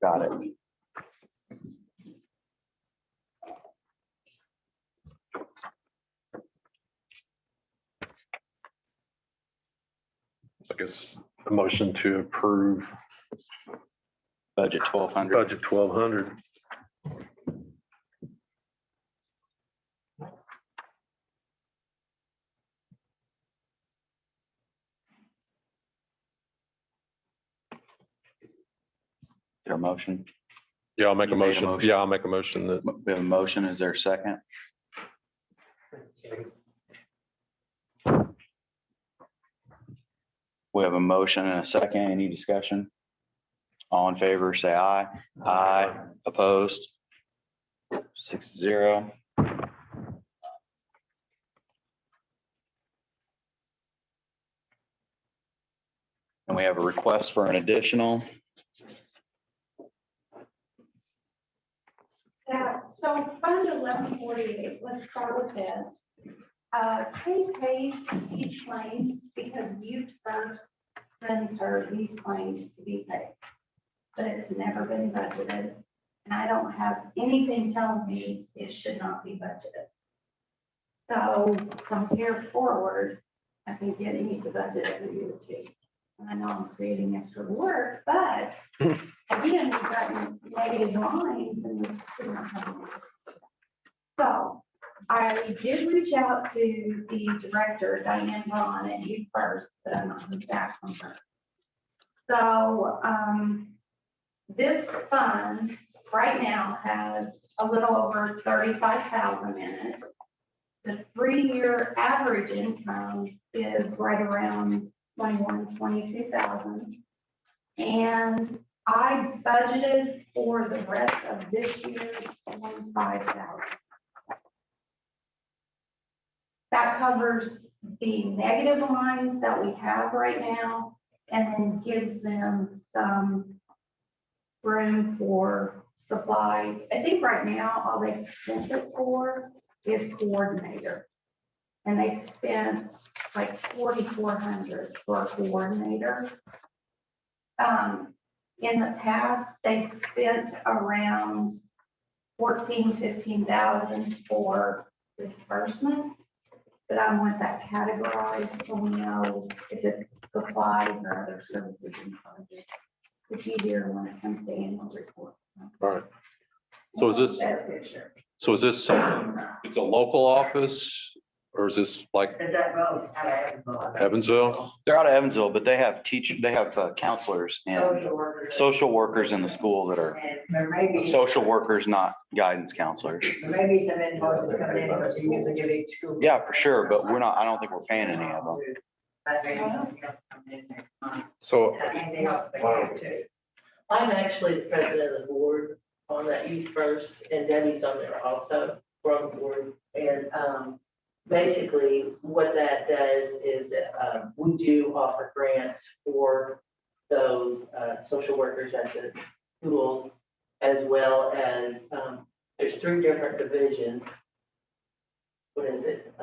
Got it. I guess a motion to approve Budget 1,200. budget 1,200. There a motion? Yeah, I'll make a You made a motion. motion. Yeah, I'll make a motion that, We have a motion. Is there a second? We have a motion and a second. Any discussion? All in favor, say aye. Aye. Opposed? 6-0. And we have a request for an additional. Yeah, so Fund 1148, let's start with that. Kay pays these claims because you first sends her these claims to be paid. But it's never been budgeted, and I don't have anything telling me it should not be budgeted. So from here forward, I think you need to budget every year too. And I know I'm creating extra work, but again, we've gotten negative lines and we just do not have. enough. So I did reach out to the director, Diane Vaughn, at You First, but I'm not heard back from her. So, this fund right now has a little over 35,000 in it. The 3-year average income is right around 22,000. And I budgeted for the rest of this year 25,000. That covers the negative lines that we have right now and then gives them some room for supplies. I think right now, all they've spent it for is coordinator. And they've spent like 4,400 for a coordinator. In the past, they've spent around 15,000 for disbursement. But I want that categorized so we know if it's supplies or other services included. It's easier when it comes to annual report. all right. So is this, Better picture. so is this, it's a local office or is this like Is that road out of Evansville? Evansville? They're out of Evansville, but they have counselors and social workers in the school that are And there may be, social workers, not guidance counselors. there may be some invoices coming in, because you usually give each school. Yeah, for sure, but I don't think we're paying any of them. But maybe something else coming in next month. So, Anything else they can do. I'm actually the president of the board on that Youth First, and Debbie's on there also, we're on the board. And basically, what that does is we do offer grants for those social workers at the schools, as well as there's 3 different divisions. What is it?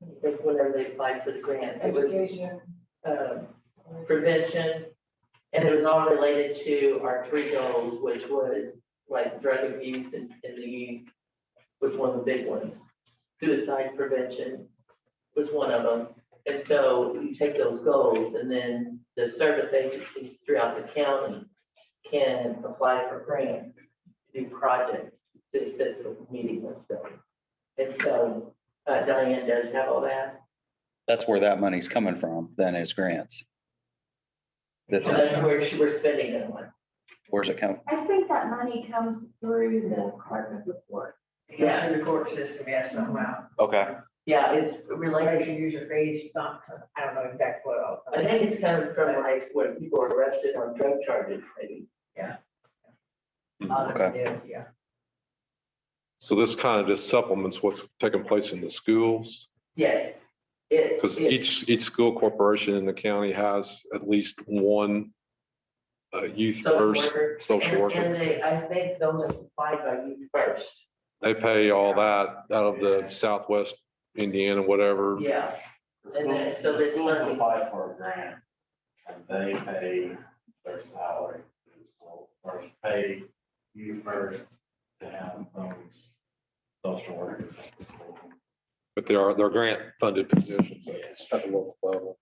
I think whenever they applied for the grants, it was Education. prevention, and it was all related to our 3 goals, which was like drug abuse in the youth was one of the big ones. Suicide prevention was one of them. And so you take those goals and then the service agencies throughout the county can apply for grants, to do projects to assist with meeting those goals. And so Diane does have all that. That's where that money's coming from, then is grants. That's, That's where we're spending it on. where's it come? I think that money comes through the clerk of the court. Yeah, in the court system, yes, somehow. Okay, Yeah, it's related. User fees, not, I don't know exactly what. else. I think it's coming from like when people are arrested on drug charges, maybe. Okay. Yeah. So this kind of just supplements what's taking place in the schools, Yes. because each school corporation in the county has at least one youth Social first worker. social worker. And they, I think those are supplied by you first. They pay all that out of the Southwest Indiana, whatever. Yeah. And then, so this Schools money, apply for a grant, and they pay their salary. So first pay you first to have those social workers. But they're grant funded positions at the local level.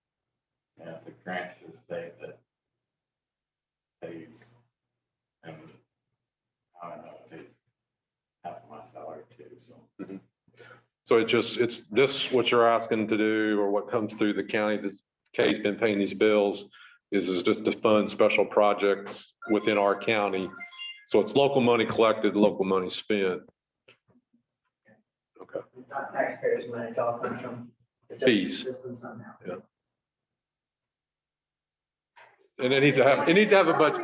Yeah, the grant is the state that pays. And I don't know, it pays half my salary too, so. So it's this, what you're asking to do, or what comes through the county, this Kay's been paying these bills, is just to fund special projects within our county. So it's local money collected, local money spent. Okay. Not taxpayers' money, it's all comes from. the justice Fees. system somehow. And it needs to have a budget.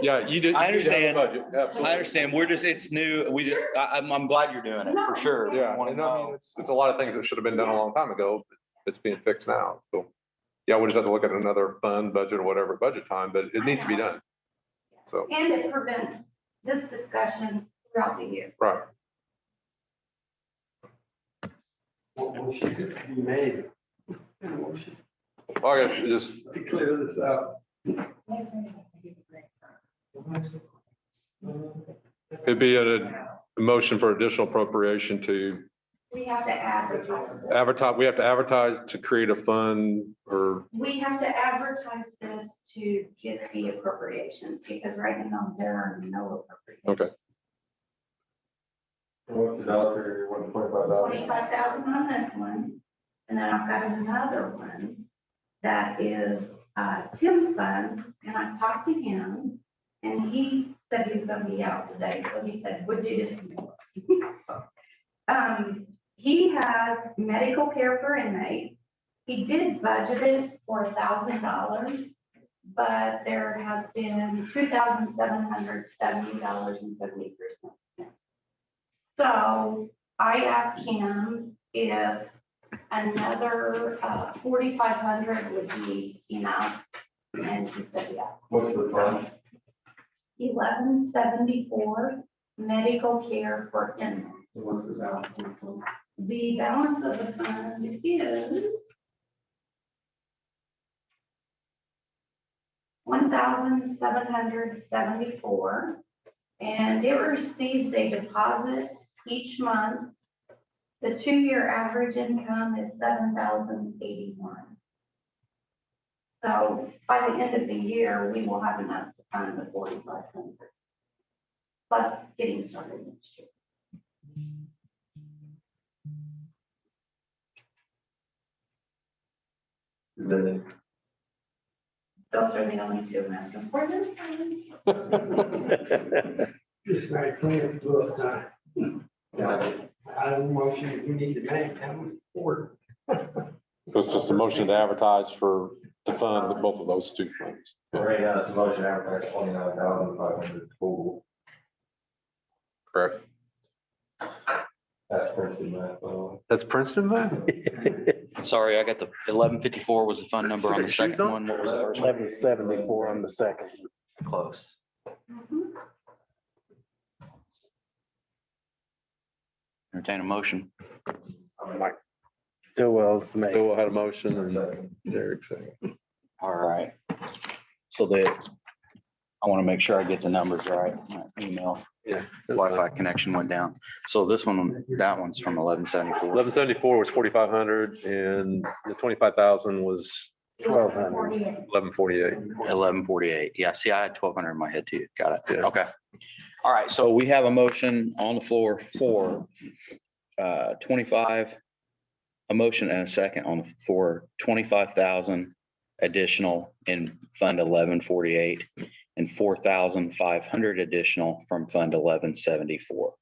Yeah, you did. I understand. Absolutely. I understand. We're just, it's new. We just, I'm glad you're doing it for sure. Yeah, Wanna and I mean, know. it's a lot of things that should have been done a long time ago, but it's being fixed now. So, yeah, we just have to look at another fund budget or whatever budget time, but it needs to be done. So, And it prevents this discussion throughout the year. right. What motion could be made? Well, I guess just, To clear this out. it'd be a motion for additional appropriation to We have to advertise this. advertise, we have to advertise to create a fund or, We have to advertise this to get the appropriations, because right now there are no appropriations. okay. What's it out there, 125,000? 25,000 on this one, and then I've got another one that is Tim's fund, and I talked to him, and he said he was gonna be out today, so he said, would you just? So, he has medical care for inmates. He did budget it for $1,000, but there has been $2,770.73. So I asked him if another 4,500 would be enough, and he said, yeah. What's the fund? 1174 medical care for inmates. What's the balance? The balance of the fund is $1,774, and it receives a deposit each month. The 2-year average income is $7,081. So by the end of the year, we will have enough to fund the 4,500, plus getting started next year. Those are the only two most important. Just very clear, look, I don't motion, we need to make, come forward. So it's just a motion to advertise to fund both of those two funds. Right now, it's a motion advertised 29,500 total. Correct. That's Princeton math, by the way. That's Princeton, man? Sorry, I got the 1154 was the fund number on the second one. What was the first one? 1174 on the second. Close. Entertain a motion. Mike Stillwell's made. Bill had a motion and Derek second. All right. So that, I want to make sure I get the numbers right. My email, Yeah. Wi-Fi connection went down. So this one, that one's from 1174. 1174 was 4,500 and the 25,000 was 1,200. 1148. 1148. Yeah, see, I had 1,200 in my head too. Got it. Yeah. Okay. All right, so we have a motion on the floor for 25, a motion and a second on for 25,000 additional in Fund 1148 and 4,500 additional from Fund 1174.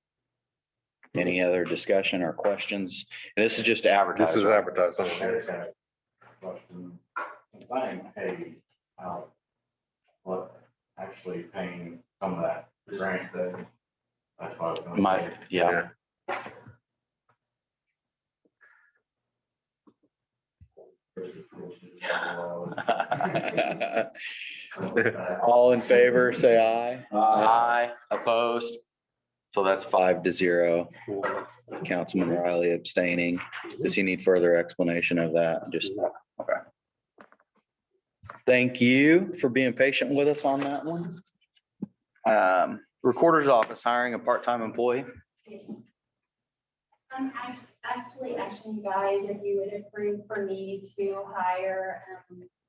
Any other discussion or questions? And this is just This advertising. is advertised I on. just got a question. If I am paid out, what's actually paying some of that grant that, that's what I was gonna My, say. yeah. All in favor, say aye. Aye. Opposed? So that's 5-0. Councilman Riley abstaining. Does he need further explanation of that? Just, okay. Thank you for being patient with us on that one. Recorder's office hiring a part-time employee. Actually, you guys, if you would approve for me to hire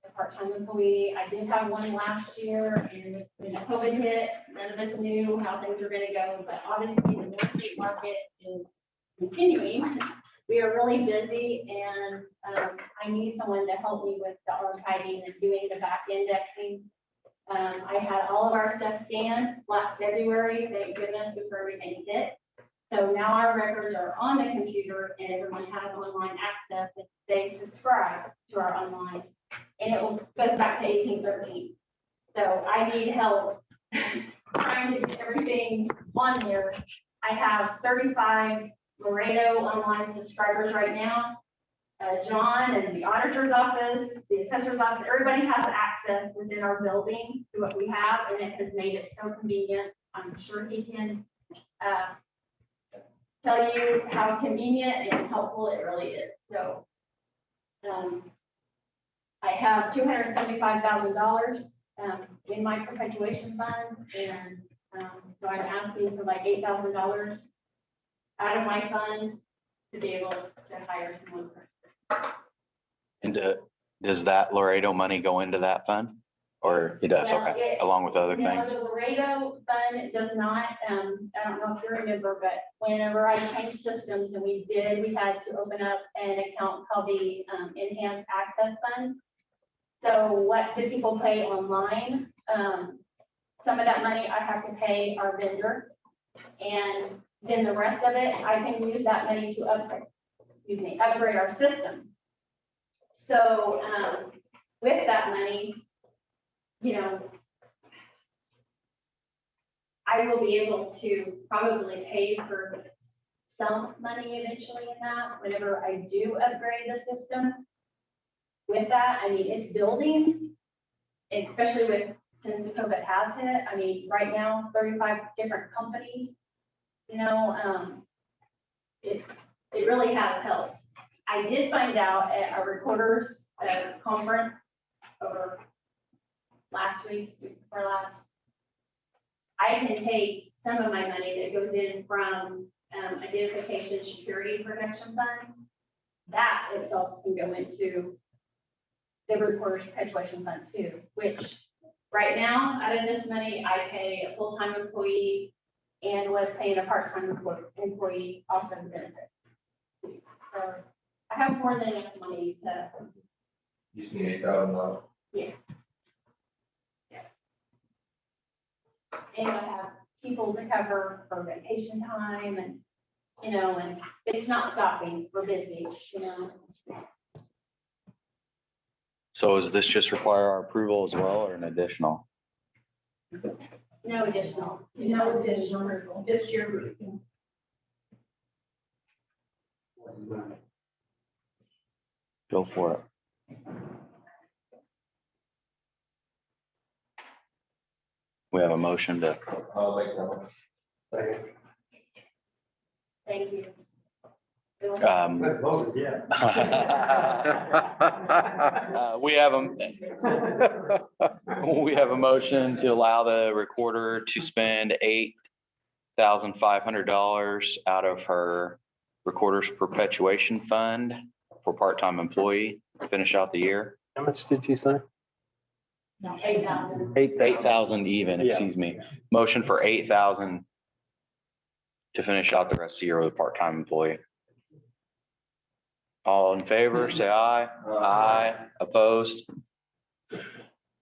a part-time employee, I did have one last year, and when the COVID hit, none of us knew how things were gonna go, but obviously the real estate market is continuing. We are really busy, and I need someone to help me with the archiving and doing the back indexing. I had all of our stuff scanned last February, thank goodness, before everything hit. So now our records are on the computer and everyone has online access if they subscribe to our online. And it will go back to 1813. So I need help trying to get everything on there. I have 35 Laredo online subscribers right now. John and the auditor's office, the assessor's office, everybody has access within our building to what we have, and it has made it so convenient. I'm sure he can tell you how convenient and helpful it really is. So I have $275,000 in my perpetuation fund, and so I'm asking for like $8,000 out of my fund to be able to hire someone. And does that Laredo money go into that fund? Or it does, Well, okay, along with other No, things? the Laredo fund does not, I don't know if you remember, but whenever I changed systems and we had to open up an account called the Enhanced Access Fund. So what do people pay online? Some of that money I have to pay our vendor. And then the rest of it, I can use that money to upgrade our system. So with that money, you know, I will be able to probably pay for some money eventually in that whenever I do upgrade the system. With that, I mean, it's building, especially since the COVID has hit. I mean, right now, 35 different companies, you know, it really has helped. I did find out at our recorders conference over last week, before last, I can take some of my money that goes in from identification security protection fund. That itself can go into the recorder's perpetuation fund too, which right now, out of this money, I pay a full-time employee and was paying a part-time employee also benefits. So I have more than enough money to. You just need $8,000. Yeah. And I have people to cover for vacation time and, you know, and it's not stopping, we're busy, you know. So does this just require our approval as well or an additional? No additional, just your. Go for it. We have a motion to, I'll make that one. Thank you. we have a motion to allow the recorder to spend $8,500 out of her recorder's perpetuation fund for part-time employee, to finish out the year. How much did you say? No, 8,000. 8,000 even, excuse me. Motion for 8,000 to finish out the rest of the year with a part-time employee. All in favor, say aye. Aye. Opposed?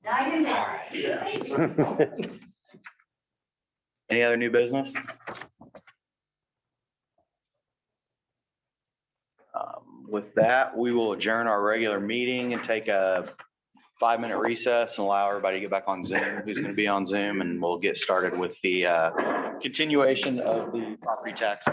Now you're there. Any other new business? With that, we will adjourn our regular meeting and take a 5-minute recess and allow everybody to get back on Zoom, who's going to be on Zoom, and we'll get started with the continuation of the property tax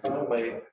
I'll wait.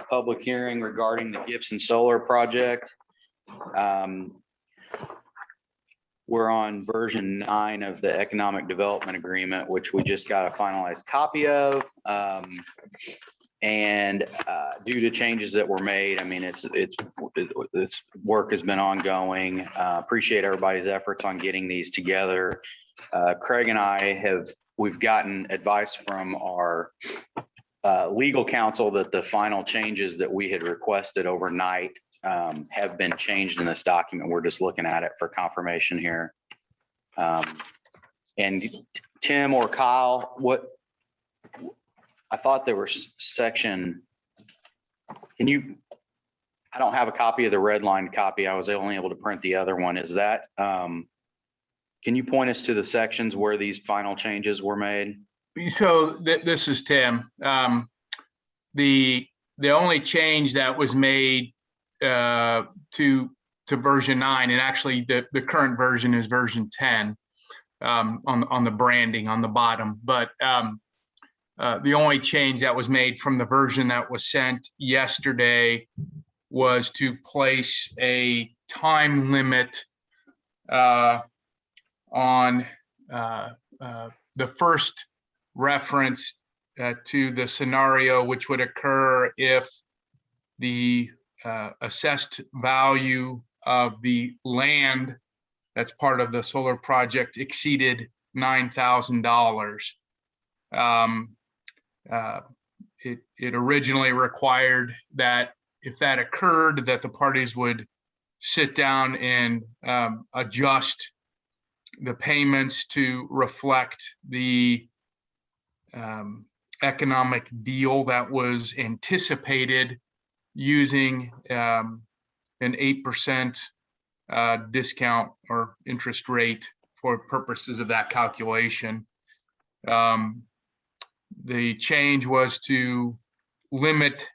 Public hearing regarding the Gibson Solar Project. We're on version 9 of the Economic Development Agreement, which we just got a finalized copy of. And due to changes that were made, I mean, it's work has been ongoing. Appreciate everybody's efforts on getting these together. Craig and we've gotten advice from our legal counsel that the final changes that we had requested overnight have been changed in this document. We're just looking at it for confirmation here. And Tim or Kyle, I thought there was section, I don't have a copy of the red line copy. I was only able to print the other one. Is that, can you point us to the sections where these final changes were made? So this is Tim. The only change that was made to version 9, and actually the current version is version 10 on the branding on the bottom. But the only change that was made from the version that was sent yesterday was to place a time limit on the first reference to the scenario which would occur if the assessed value of the land that's part of the solar project exceeded $9,000. It originally required that if that occurred, that the parties would sit down and adjust the payments to reflect the economic deal that was anticipated using an 8% discount or interest rate for purposes of that calculation. The change was to limit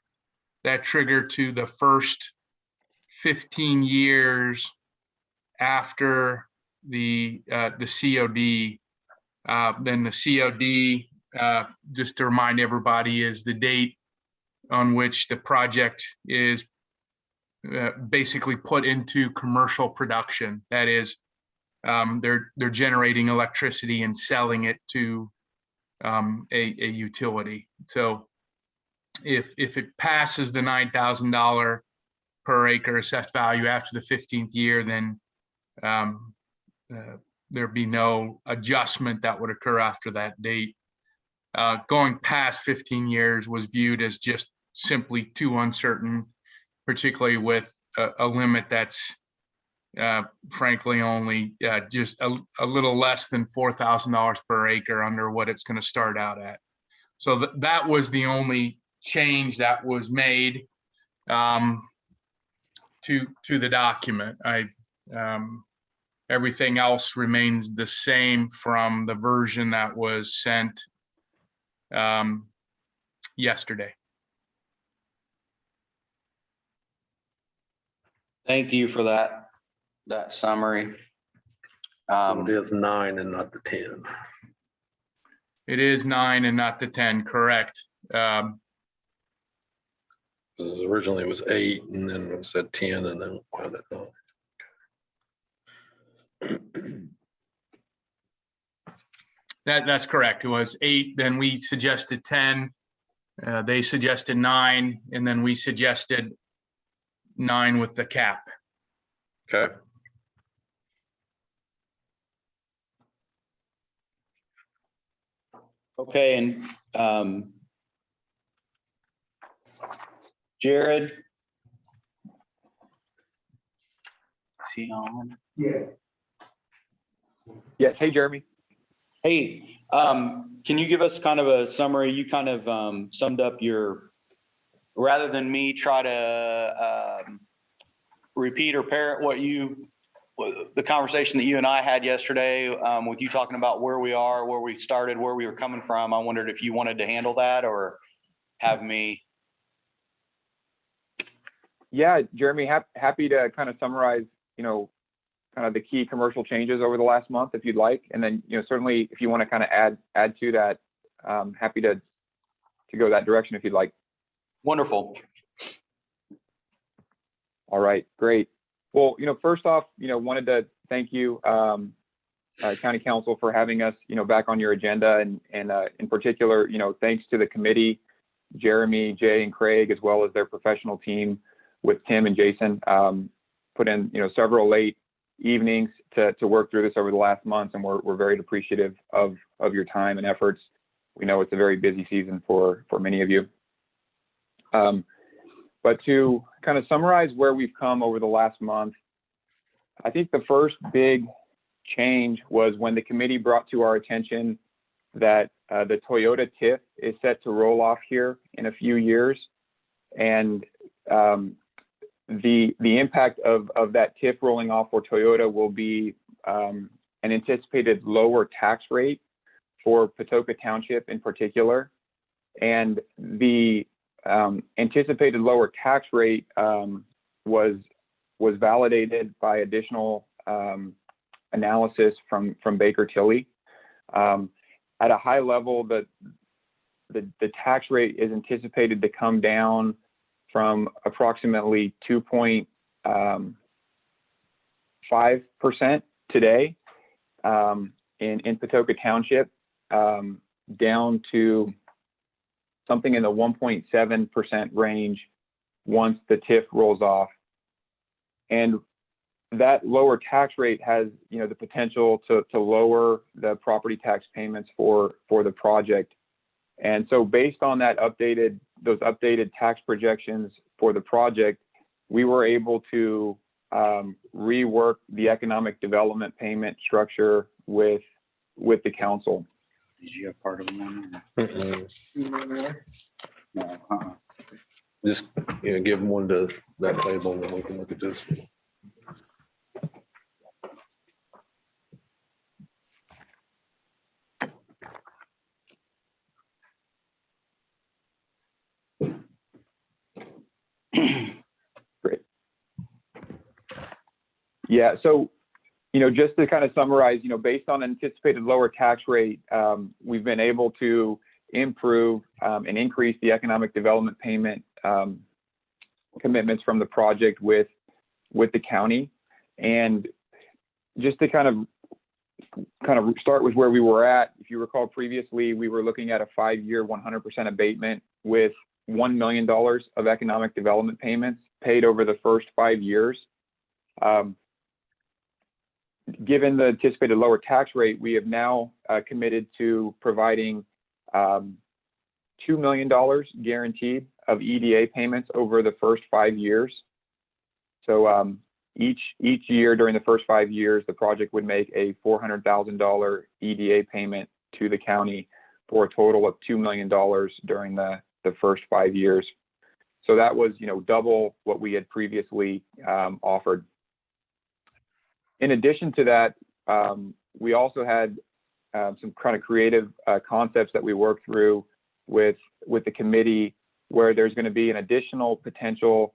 that trigger to the first 15 years after the COD. Then the COD, just to remind everybody, is the date on which the project is basically put into commercial production. That is, they're generating electricity and selling it to a utility. So if it passes the $9,000 per acre assessed value after the 15th year, then there'd be no adjustment that would occur after that date. Going past 15 years was viewed as just simply too uncertain, particularly with a limit that's frankly only just a little less than $4,000 per acre under what it's going to start out at. So that was the only change that was made to the document. Everything else remains the same from the version that was sent yesterday. Thank you for that summary. So it is 9 and not the 10. It is 9 and not the 10, correct. Originally it was 8 and then it said 10 and then wound it down. That's correct. It was 8, then we suggested 10. They suggested 9, and then we suggested 9 with the cap. Okay. Okay, and Jared? Is he on? Yeah. Yes, hey, Jeremy. Hey, can you give us kind of a summary? You kind of summed up rather than me try to repeat or parrot the conversation that you and I had yesterday, with you talking about where we are, where we started, where we were coming from. I wondered if you wanted to handle that or have me. Yeah, Jeremy, happy to kind of summarize, kind of the key commercial changes over the last month, if you'd like. And then, certainly if you want to kind of add to that, happy to go that direction if you'd like. Wonderful. All right, great. Well, first off, wanted to thank you, County Council, for having us, back on your agenda, and in particular, thanks to the committee, Jeremy, Jay, and Craig, as well as their professional team with Tim and Jason, put in, several late evenings to work through this over the last months, and we're very appreciative of your time and efforts. We know it's a very busy season for many of you. But to kind of summarize where we've come over the last month, I think the first big change was when the committee brought to our attention that the Toyota TIF is set to roll off here in a few years. And the impact of that TIF rolling off for Toyota will be an anticipated lower tax rate for Patoka Township in particular. And the anticipated lower tax rate was validated by additional analysis from Baker Tilly. At a high level, the tax rate is anticipated to come down from approximately 2.5% today in Patoka Township, down to something in the 1.7% range once the TIF rolls off. And that lower tax rate has, the potential to lower the property tax payments for the project. And so based on those updated tax projections for the project, we were able to rework the economic development payment structure with the council. Did you have part of one? No. Just, give one to that table and then we can look at this. Great. Yeah, so, just to kind of summarize, based on anticipated lower tax rate, we've been able to improve and increase the economic development payment commitments from the project with the county. And just to kind of start with where we were at, if you recall previously, we were looking at a 5-year 100% abatement with $1 million of economic development payments paid over the first 5 years. Given the anticipated lower tax rate, we have now committed to providing $2 million guaranteed of EDA payments over the first 5 years. So each year during the first 5 years, the project would make a $400,000 EDA payment to the county for a total of $2 million during the first 5 years. So that was, double what we had previously offered. In addition to that, we also had some kind of creative concepts that we worked through with the committee, where there's going to be an additional potential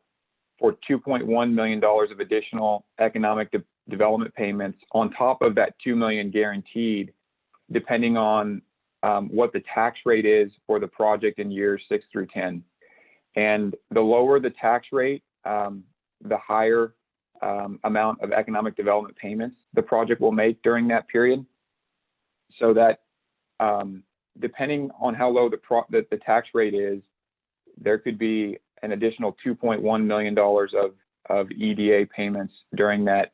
for $2.1 million of additional economic development payments on top of that $2 million guaranteed, depending on what the tax rate is for the project in years 6 through 10. And the lower the tax rate, the higher amount of economic development payments the project will make during that period. So that depending on how low the tax rate is, there could be an additional $2.1 million of EDA payments during that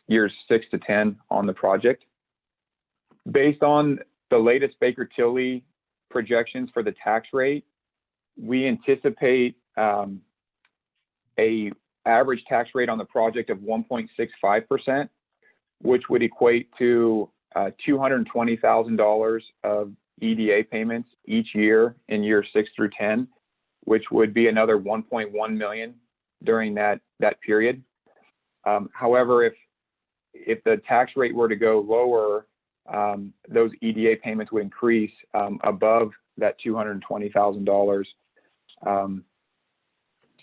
years 6 to 10 on the project. Based on the latest Baker Tilly projections for the tax rate, we anticipate a average tax rate on the project of 1.65%, which would equate to $220,000 of EDA payments each year in years 6 through 10, which would be another $1.1 million during that period. However, if the tax rate were to go lower, those EDA payments would increase above that $220,000.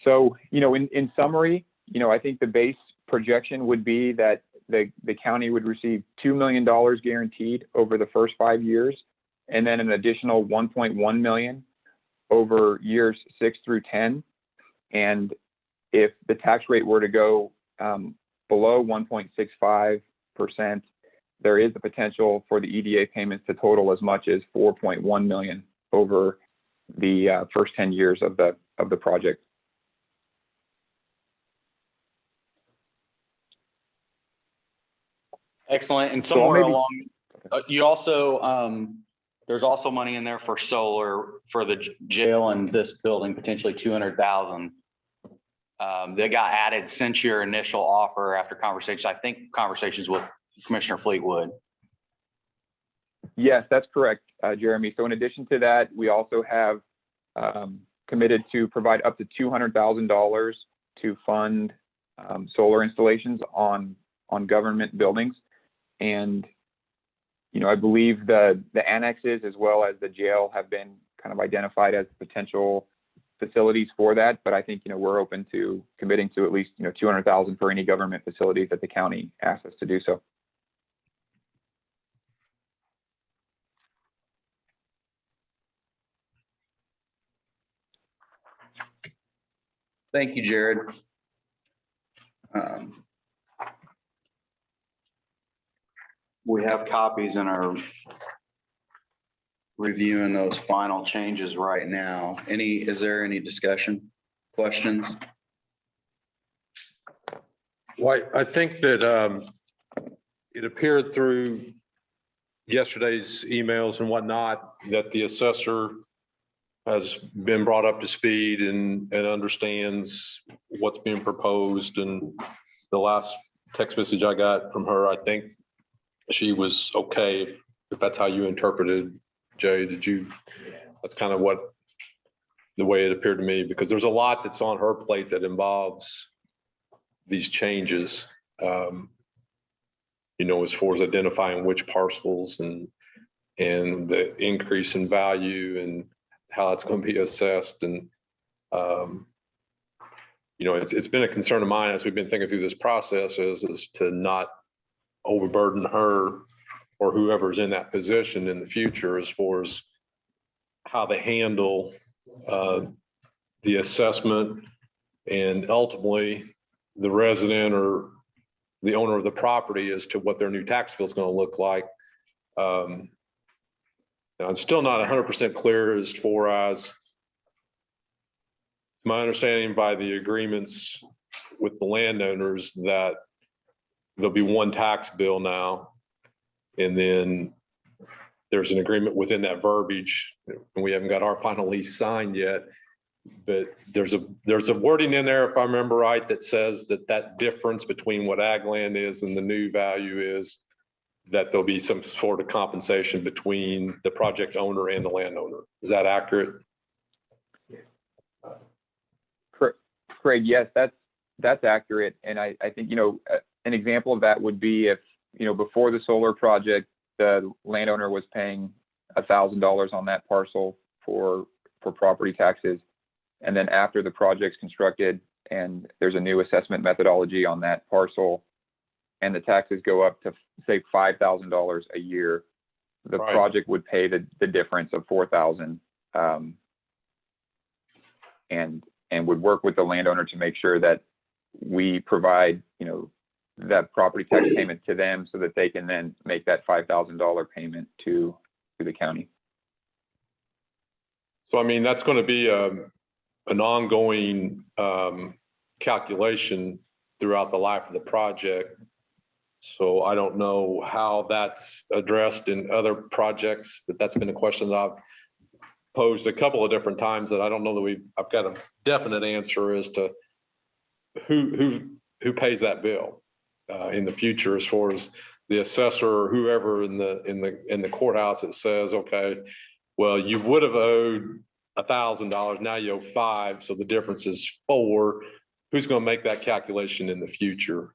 So, in summary, I think the base projection would be that the county would receive $2 million guaranteed over the first 5 years, and then an additional $1.1 million over years 6 through 10. And if the tax rate were to go below 1.65%, there is the potential for the EDA payments to total as much as $4.1 million over the first 10 years of the project. Excellent. And So somewhere maybe- along, you also, there's also money in there for solar for the jail and this building, potentially 200,000. They got added since your initial offer after conversations, I think conversations with Commissioner Fleetwood. Yes, that's correct, Jeremy. So in addition to that, we also have committed to provide up to $200,000 to fund solar installations on government buildings. And, I believe the annexes as well as the jail have been kind of identified as potential facilities for that. But I think, we're open to committing to at least, $200,000 for any government facilities that the county asks us to do so. Thank you, Jared. We have copies in our reviewing those final changes right now. Is there any discussion, questions? Well, I think that it appeared through yesterday's emails and whatnot that the assessor has been brought up to speed and understands what's being proposed. And the last text message I got from her, I think she was okay, if that's how you interpreted, Jay. That's kind of the way it appeared to me, because there's a lot that's on her plate that involves these changes, as far as identifying which parcels and the increase in value and how it's going to be assessed. And, it's been a concern of mine as we've been thinking through this process is to not overburden her or whoever's in that position in the future as far as how they handle the assessment and ultimately the resident or the owner of the property as to what their new tax bill is going to look like. I'm still not 100% clear as far as my understanding by the agreements with the landowners that there'll be one tax bill now. And then there's an agreement within that verbiage, and we haven't got our final lease signed yet. But there's a wording in there, if I remember right, that says that difference between what ag land is and the new value is, that there'll be some sort of compensation between the project owner and the landowner. Is that accurate? Craig, yes, that's accurate. And I think, an example of that would be if, before the solar project, the landowner was paying $1,000 on that parcel for property taxes. And then after the project's constructed and there's a new assessment methodology on that parcel and the taxes go up to say $5,000 a year, the Right. project would pay the difference of $4,000 and would work with the landowner to make sure that we provide, that property tax payment to them so that they can then make that $5,000 payment to the county. So, I mean, that's going to be an ongoing calculation throughout the life of the project. So I don't know how that's addressed in other projects, but that's been a question that I've posed a couple of different times that I don't know that I've got a definite answer as to who pays that bill in the future, as far as the assessor or whoever in the courthouse that says, okay, well, you would have owed $1,000, now you owe $5,000, so the difference is $4,000. Who's going to make that calculation in the future?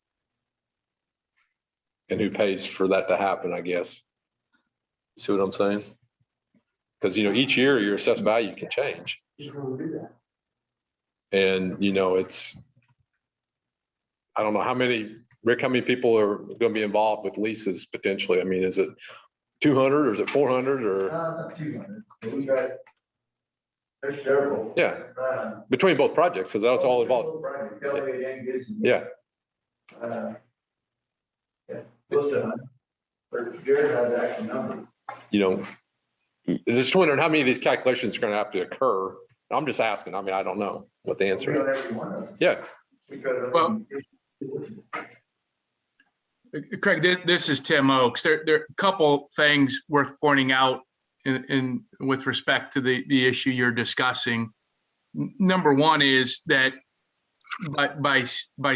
And who pays for that to happen, I guess? See what I'm saying? Because, each year your assessed value can change. And, I don't know how many, Rick, how many people are going to be involved with leases potentially? I mean, is it 200 or is it 400 or? 200. We got, there's several. Yeah, between both projects, because that's all involved. Yeah. Close to 100. But Jared has the actual number. Just wondering how many of these calculations are going to have to occur. I'm just asking. I mean, I don't know what the answer is. Every one of them. Yeah. Well, Craig, this is Tim Oakes. There are a couple things worth pointing out in with respect to the issue you're discussing. Number one is that by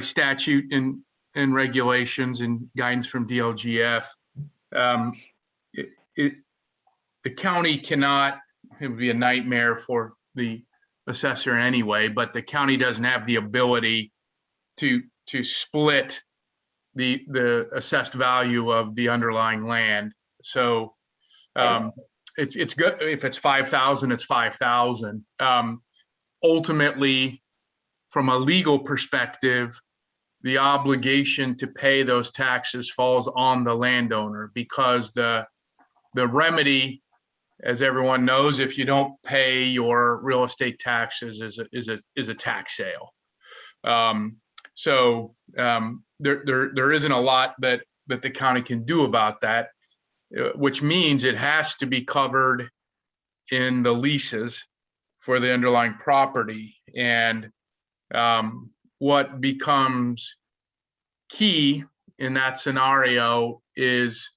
statute and regulations and guidance from DLGF, the county cannot, it would be a nightmare for the assessor anyway, but the county doesn't have the ability to split the assessed value of the underlying land. So it's good if it's 5,000, it's 5,000. Ultimately, from a legal perspective, the obligation to pay those taxes falls on the landowner, because the remedy, as everyone knows, if you don't pay your real estate taxes, is a tax sale. There isn't a lot that the county can do about that, which means it has to be covered in the leases for the underlying property. And what becomes key in that scenario is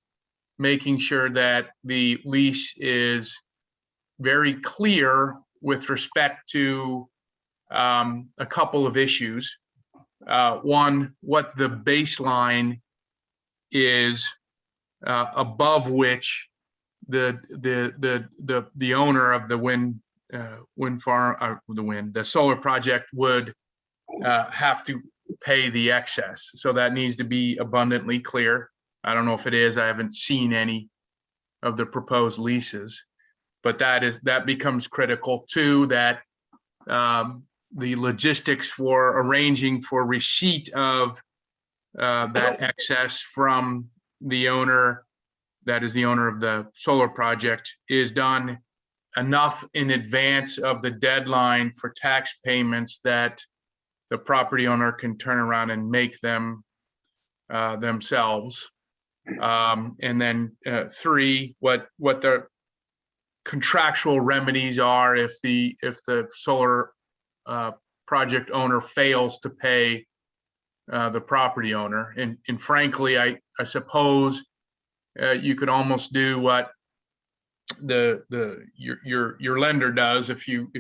making sure that the lease is very clear with respect to a couple of issues. One, what the baseline is above which the owner of the wind farm, the solar project would have to pay the excess. So that needs to be abundantly clear. I don't know if it is. I haven't seen any of the proposed leases, but that becomes critical too. That the logistics for arranging for receipt of that excess from the owner, that is the owner of the solar project, is done enough in advance of the deadline for tax payments that the property owner can turn around and make them themselves. And then 3, what the contractual remedies are if the solar project owner fails to pay the property owner. And frankly, I suppose you could almost do what your lender does if you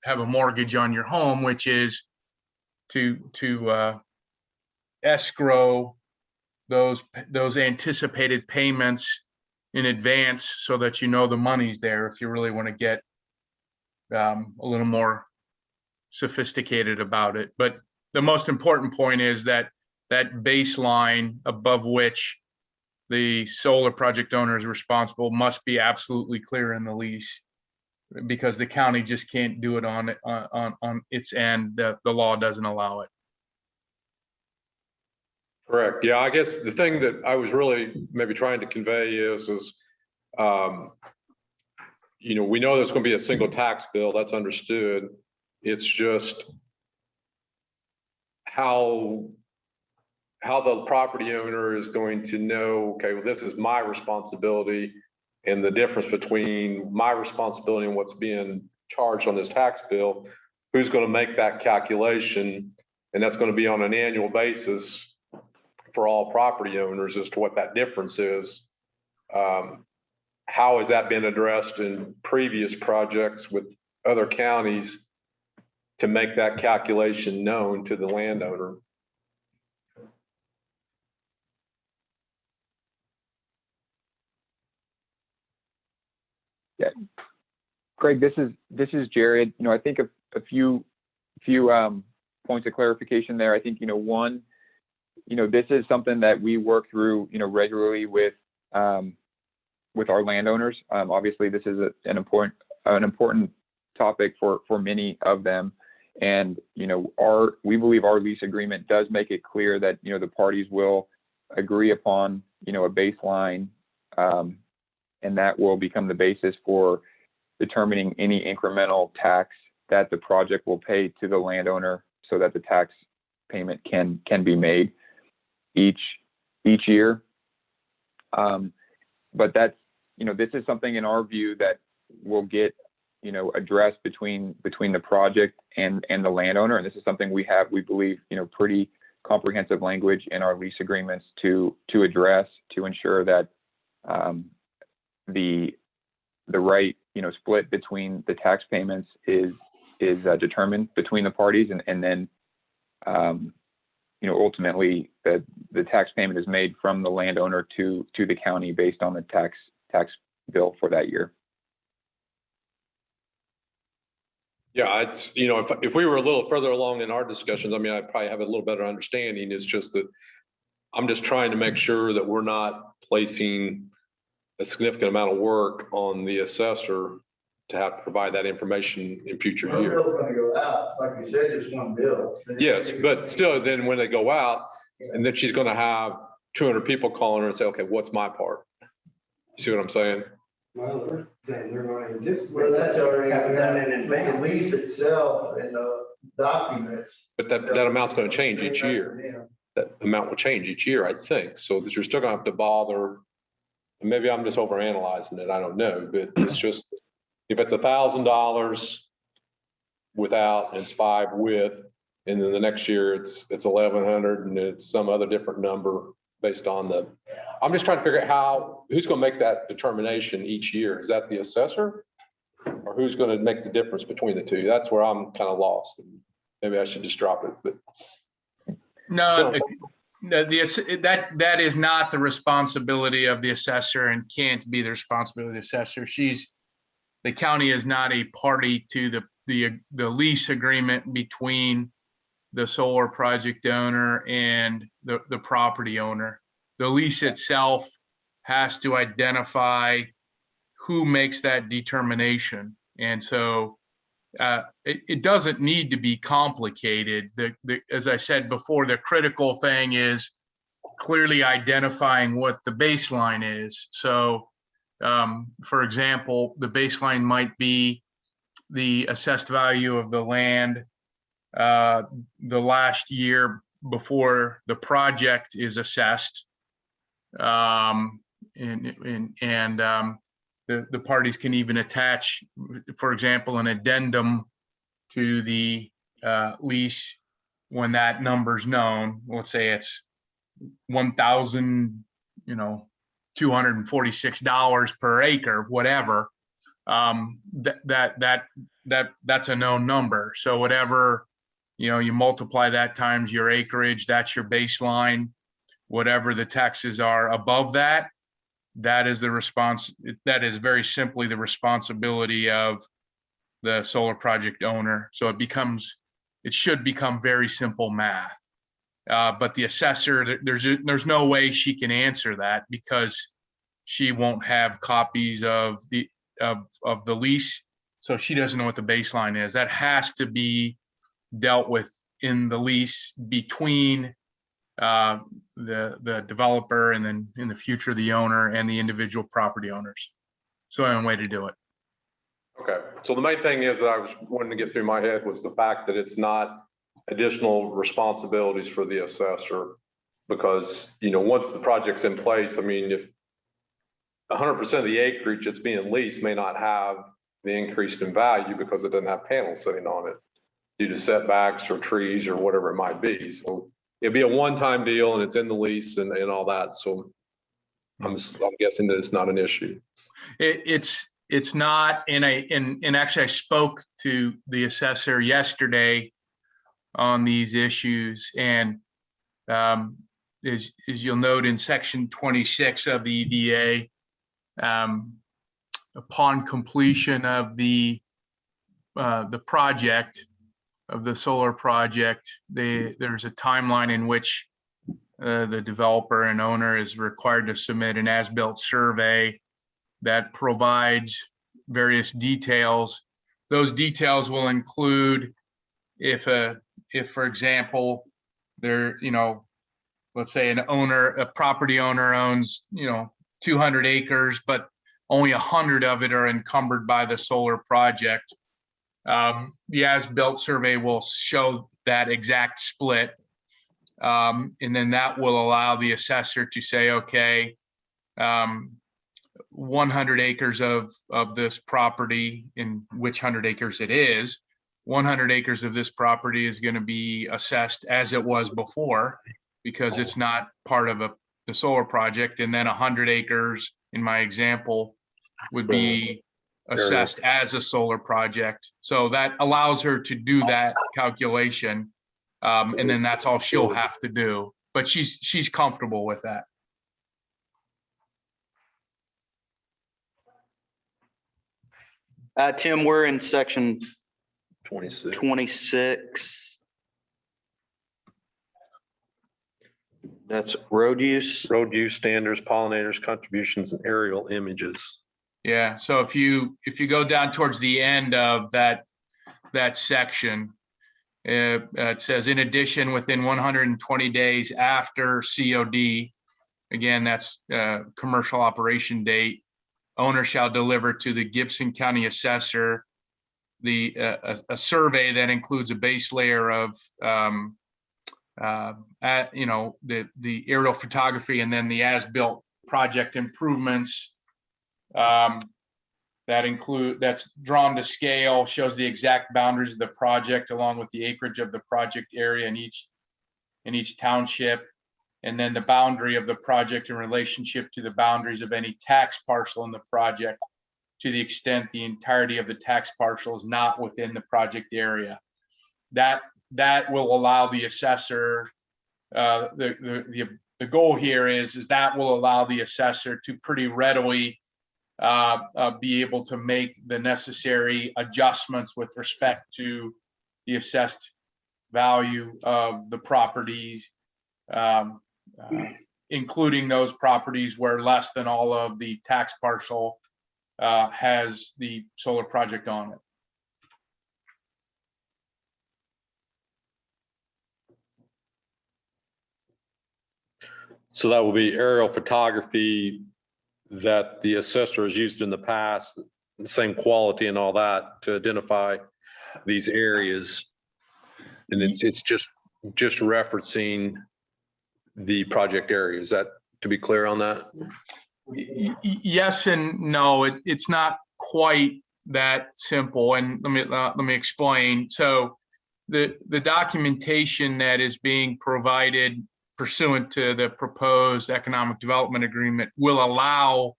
have a mortgage on your home, which is to escrow those anticipated payments in advance so that you know the money's there if you really want to get a little more sophisticated about it. But the most important point is that baseline above which the solar project owner is responsible must be absolutely clear in the lease, because the county just can't do it on its end. The law doesn't allow it. Correct. Yeah, I guess the thing that I was really maybe trying to convey is, you know, we know there's going to be a single tax bill. That's understood. It's just how the property owner is going to know, okay, well, this is my responsibility, and the difference between my responsibility and what's being charged on this tax bill, who's going to make that calculation? And that's going to be on an annual basis for all property owners as to what that difference is. How has that been addressed in previous projects with other counties to make that calculation known to the landowner? Yeah, Greg, this is Jared. You know, I think a few points of clarification there. I think, you know, one, you know, this is something that we work through, you know, regularly with our landowners. Obviously, this is an important topic for many of them. And, you know, we believe our lease agreement does make it clear that, you know, the parties will agree upon, you know, a baseline, and that will become the basis for determining any incremental tax that the project will pay to the landowner so that the tax payment can be made each year. But that's, you know, this is something in our view that will get, you know, addressed between the project and the landowner. And this is something we believe, you know, pretty comprehensive language in our lease agreements to address, to ensure that the right, you know, split between the tax payments is determined between the parties, and then you know, ultimately the tax payment is made from the landowner to the county based on the tax bill for that year. Yeah, it's, you know, if we were a little further along in our discussions, I mean, I'd probably have a little better understanding. It's just that I'm just trying to make sure that we're not placing a significant amount of work on the assessor to have to provide that information in future One years. bill's gonna go out, like you said, just one bill. Yes, but still, then when they go out, and then she's gonna have 200 people calling her and say, okay, what's my part? You see what I'm saying? Well, they're saying they're going to just. Well, that's already done in advance. The lease itself and the documents. But that amount's gonna change each year. That amount will change each year, I think, so that you're still gonna have to bother. And maybe I'm just overanalyzing it, I don't know, but it's just, if it's $1,000 without and it's 5 with, and then the next year it's 1,100 and it's some other different number based on I'm just trying to figure out who's going to make that determination each year. Is that the assessor, or who's going to make the difference between the two? That's where I'm kind of lost. Maybe I should just drop it, but. No, that is not the responsibility of the assessor and can't be the responsibility of the assessor. The county is not a party to the lease agreement between the solar project owner and the property owner. The lease itself has to identify who makes that determination. And so it doesn't need to be complicated. As I said before, the critical thing is clearly identifying what the baseline is. So, for example, the baseline might be the assessed value of the land the last year before the project is assessed. The parties can even attach, for example, an addendum to the lease, when that number's known, let's say it's 1,000, $246 per acre, whatever, that's a known number. So whatever, you multiply that times your acreage, that's your baseline. Whatever the taxes are above that, that is that is very simply the responsibility of the solar project owner. So it should become very simple math. But the assessor, there's no way she can answer that because she won't have copies of the lease. So she doesn't know what the baseline is. That has to be dealt with in the lease between the developer and then in the future, the owner and the individual property owners. So one way to do it. Okay, so the main thing is that I was wanting to get through my head was the fact that it's not additional responsibilities for the assessor. Because, once the project's in place, if 100% of the acreage that's being leased may not have the increase in value because it doesn't have panels sitting on it due to setbacks or trees or whatever it might be. So it'd be a one-time deal and it's in the lease and all that. So I'm guessing that it's not an issue. It's not, and actually I spoke to the assessor yesterday on these issues, and as you'll note in section 26 of the EDA, upon completion of the project, of the solar project, there's a timeline in which the developer and owner is required to submit an as-built survey that provides various details. Those details will include if for example, let's say a property owner owns, 200 acres, but only 100 of it are encumbered by the solar project. The as-built survey will show that exact split. And then that will allow the assessor to say, okay, 100 acres of this property, in which 100 acres it is, 100 acres of this property is going to be assessed as it was before because it's not part of the solar project. And then 100 acres, in my example, would be assessed as a solar project. So that allows her to do that calculation. And then that's all she'll have to do. But she's comfortable with that. Tim, we're in section 26. 26. That's road use. Road use standards, pollinators, contributions, and aerial images. Yeah, so if you go down towards the end of that section, it says, in addition, within 120 days after COD, again, that's commercial operation date, owner shall deliver to the Gibson County assessor a survey that includes a base layer of the aerial photography and then the as-built project improvements. That's drawn to scale, shows the exact boundaries of the project along with the acreage of the project area in each township, and then the boundary of the project in relationship to the boundaries of any tax parcel in the project, to the extent the entirety of the tax parcel is not within the project area. That will allow the assessor, the goal here is that will allow the assessor to pretty readily be able to make the necessary adjustments with respect to the assessed value of the properties, including those properties where less than all of the tax parcel has the solar project on it. So that will be aerial photography that the assessor has used in the past, the same quality and all that to identify these areas. And it's just referencing the project area. Is that, to be clear on that? Yes and no, it's not quite that simple. And let me explain. So the documentation that is being provided pursuant to the proposed economic development agreement will allow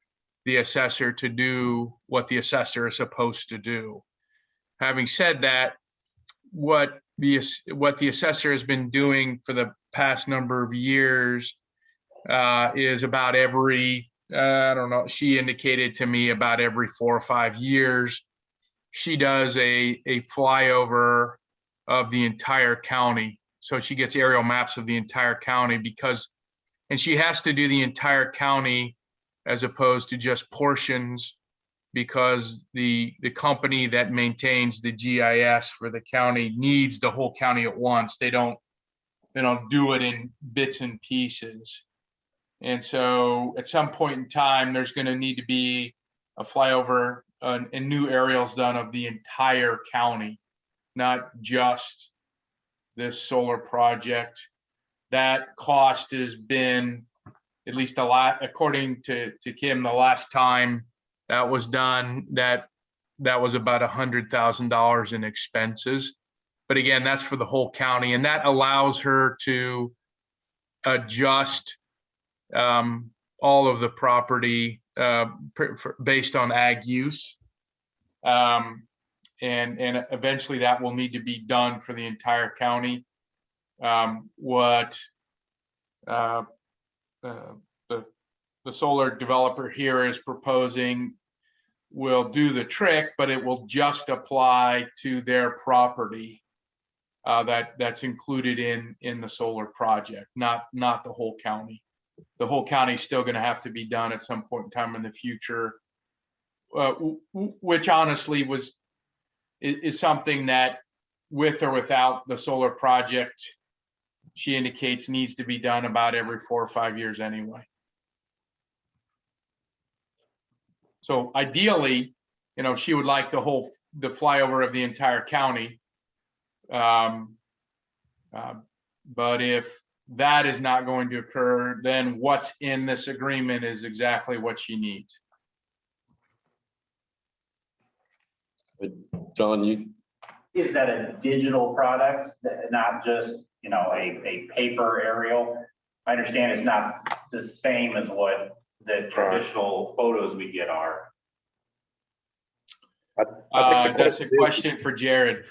the assessor to do what the assessor is supposed to do. Having said that, what the assessor has been doing for the past number of years is about every, I don't know, she indicated to me about every 4 or 5 years, she does a flyover of the entire county. So she gets aerial maps of the entire county and she has to do the entire county as opposed to just portions, because the company that maintains the GIS for the county needs the whole county at once. They don't do it in bits and pieces. And so at some point in time, there's going to need to be a flyover and new aerials done of the entire county, not just this solar project. That cost has been, at least a lot, according to Kim, the last time that was done, that was about $100,000 in expenses. But again, that's for the whole county, and that allows her to adjust all of the property based on ag use. And eventually that will need to be done for the entire county. What the solar developer here is proposing will do the trick, but it will just apply to their property that's included in the solar project, not the whole county. The whole county is still going to have to be done at some point in time in the future, which honestly is something that, with or without the solar project, she indicates needs to be done about every 4 or 5 years anyway. So ideally, she would like the flyover of the entire county. But if that is not going to occur, then what's in this agreement is exactly what she needs. John, Is that a digital product, not just, a paper aerial? I understand it's not the same as what the traditional photos we get are. That's a question for Jared.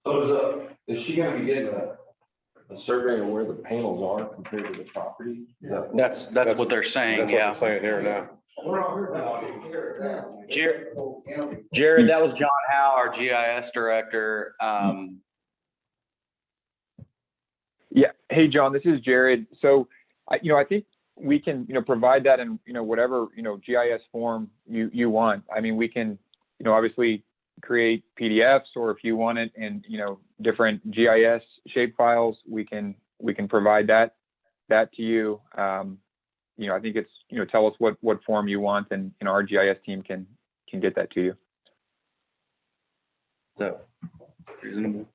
So is she gonna be getting a survey of where the panels are compared to the property? That's what they're saying, That's what I'm saying here now. Jared, that was John Howe, our GIS director. Yeah. Hey, John, this is Jared. So, I think we can, provide that in, whatever, GIS form you want. I mean, we can, obviously create PDFs, or if you want it in, different GIS shape files, we can provide that to you. I think it's, tell us what form you want, and our GIS team can get that to you. So reasonable.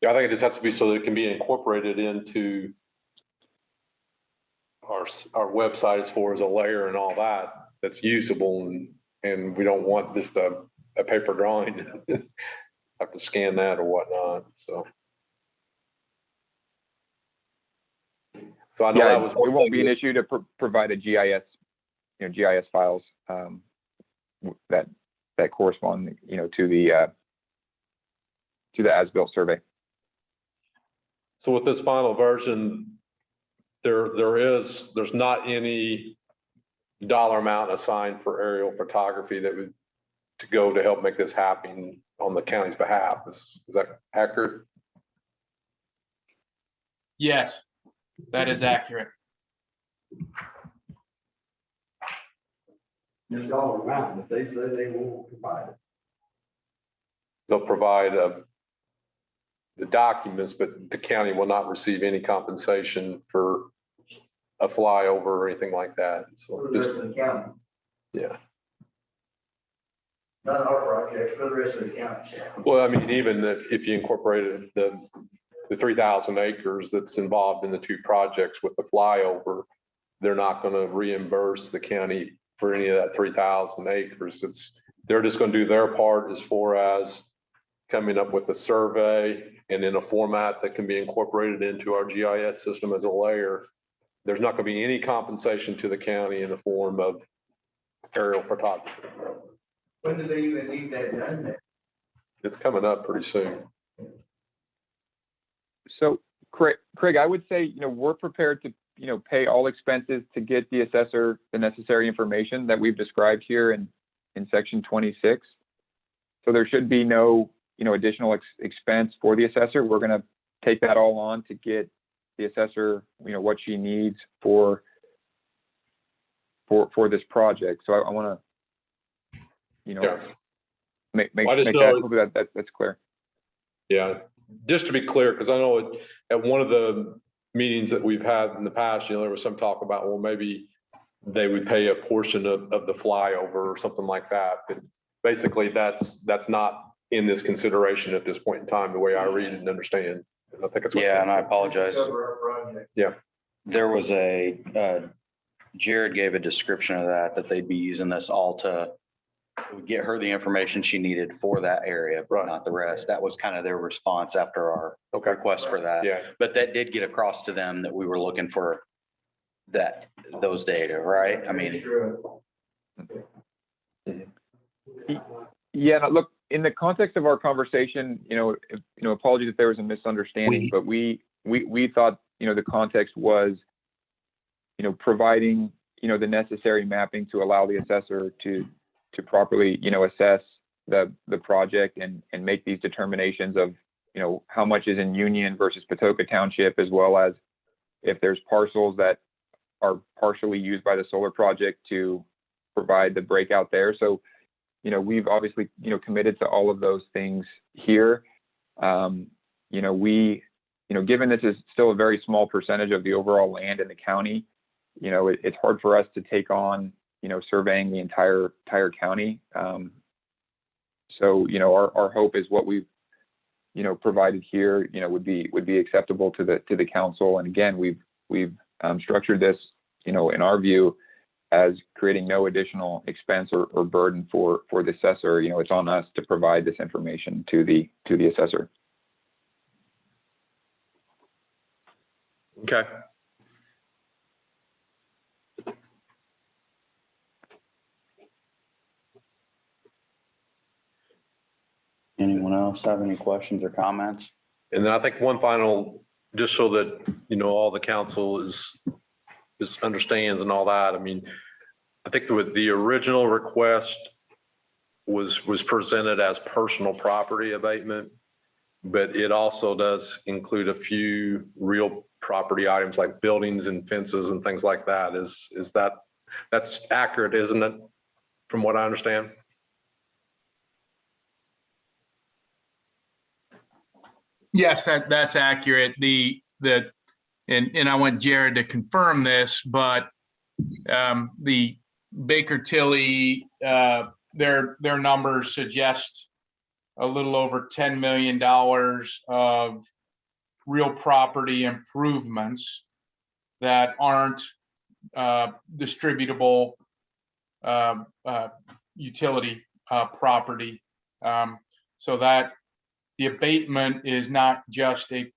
Yeah, I think it just has to be so that it can be incorporated into our website as far as a layer and all that, that's usable, and we don't want just a paper drawing. Have to scan that or whatnot, so. So I know that was. It won't be an issue to provide a GIS, GIS files that correspond, to the as-built survey. So with this final version, there's not any dollar amount assigned for aerial photography that would to go to help make this happen on the county's behalf. Is that accurate? Yes, that is accurate. There's dollar amount, but they say they won't provide it. They'll provide the documents, but the county will not receive any compensation for a flyover or anything like that. So For the rest of the county, yeah. not our project, for the rest of the county. Well, I mean, even if you incorporated the 3,000 acres that's involved in the two projects with the flyover, they're not going to reimburse the county for any of that 3,000 acres. They're just going to do their part as far as coming up with a survey and in a format that can be incorporated into our GIS system as a layer, there's not gonna be any compensation to the county in the form of aerial photography. When do they even need that done then? It's coming up pretty soon. So Craig, I would say, we're prepared to, pay all expenses to get the assessor the necessary information that we've described here in section 26. So there should be no, additional expense for the assessor. We're going to take that all on to get the assessor, what she needs for this project. So I want to, make I just that, know- hopefully that's clear. Yeah, just to be clear, because I know at one of the meetings that we've had in the past, there was some talk about, well, maybe they would pay a portion of the flyover or something like that. But basically, that's not in this consideration at this point in time, the way I read and understand. And I think it's. Yeah, and I apologize. Cover our project. Yeah. There was Jared gave a description of that they'd be using this all to get her the information she needed for that area, but not the rest. That was kind of their response after our request for that. Yeah. But that did get across to them that we were looking for those data, right? I mean, Yeah, look, in the context of our conversation, apologies if there was a misunderstanding, but we thought, the context was, providing, the necessary mapping to allow the assessor to properly, assess the project and make these determinations of, how much is in Union versus Patoka Township, as well as if there's parcels that are partially used by the solar project to provide the breakout there. So, we've obviously, committed to all of those things here. Given this is still a very small percentage of the overall land in the county, it's hard for us to take on, surveying the entire county. So, our hope is what we've, provided here, would be acceptable to the council. And again, we've structured this, in our view, as creating no additional expense or burden for the assessor. It's on us to provide this information to the assessor. Okay. anyone else have any questions or comments? And then I think one final, just so that, all the council understands and all that. I mean, I think the original request was presented as personal property abatement, but it also does include a few real property items like buildings and fences and things like that. That's accurate, isn't it? From what I understand? Yes, that's accurate. And I want Jared to confirm this, but the Baker Tilly, their numbers suggest a little over $10 million of real property improvements that aren't distributable utility property. So that the abatement is not just a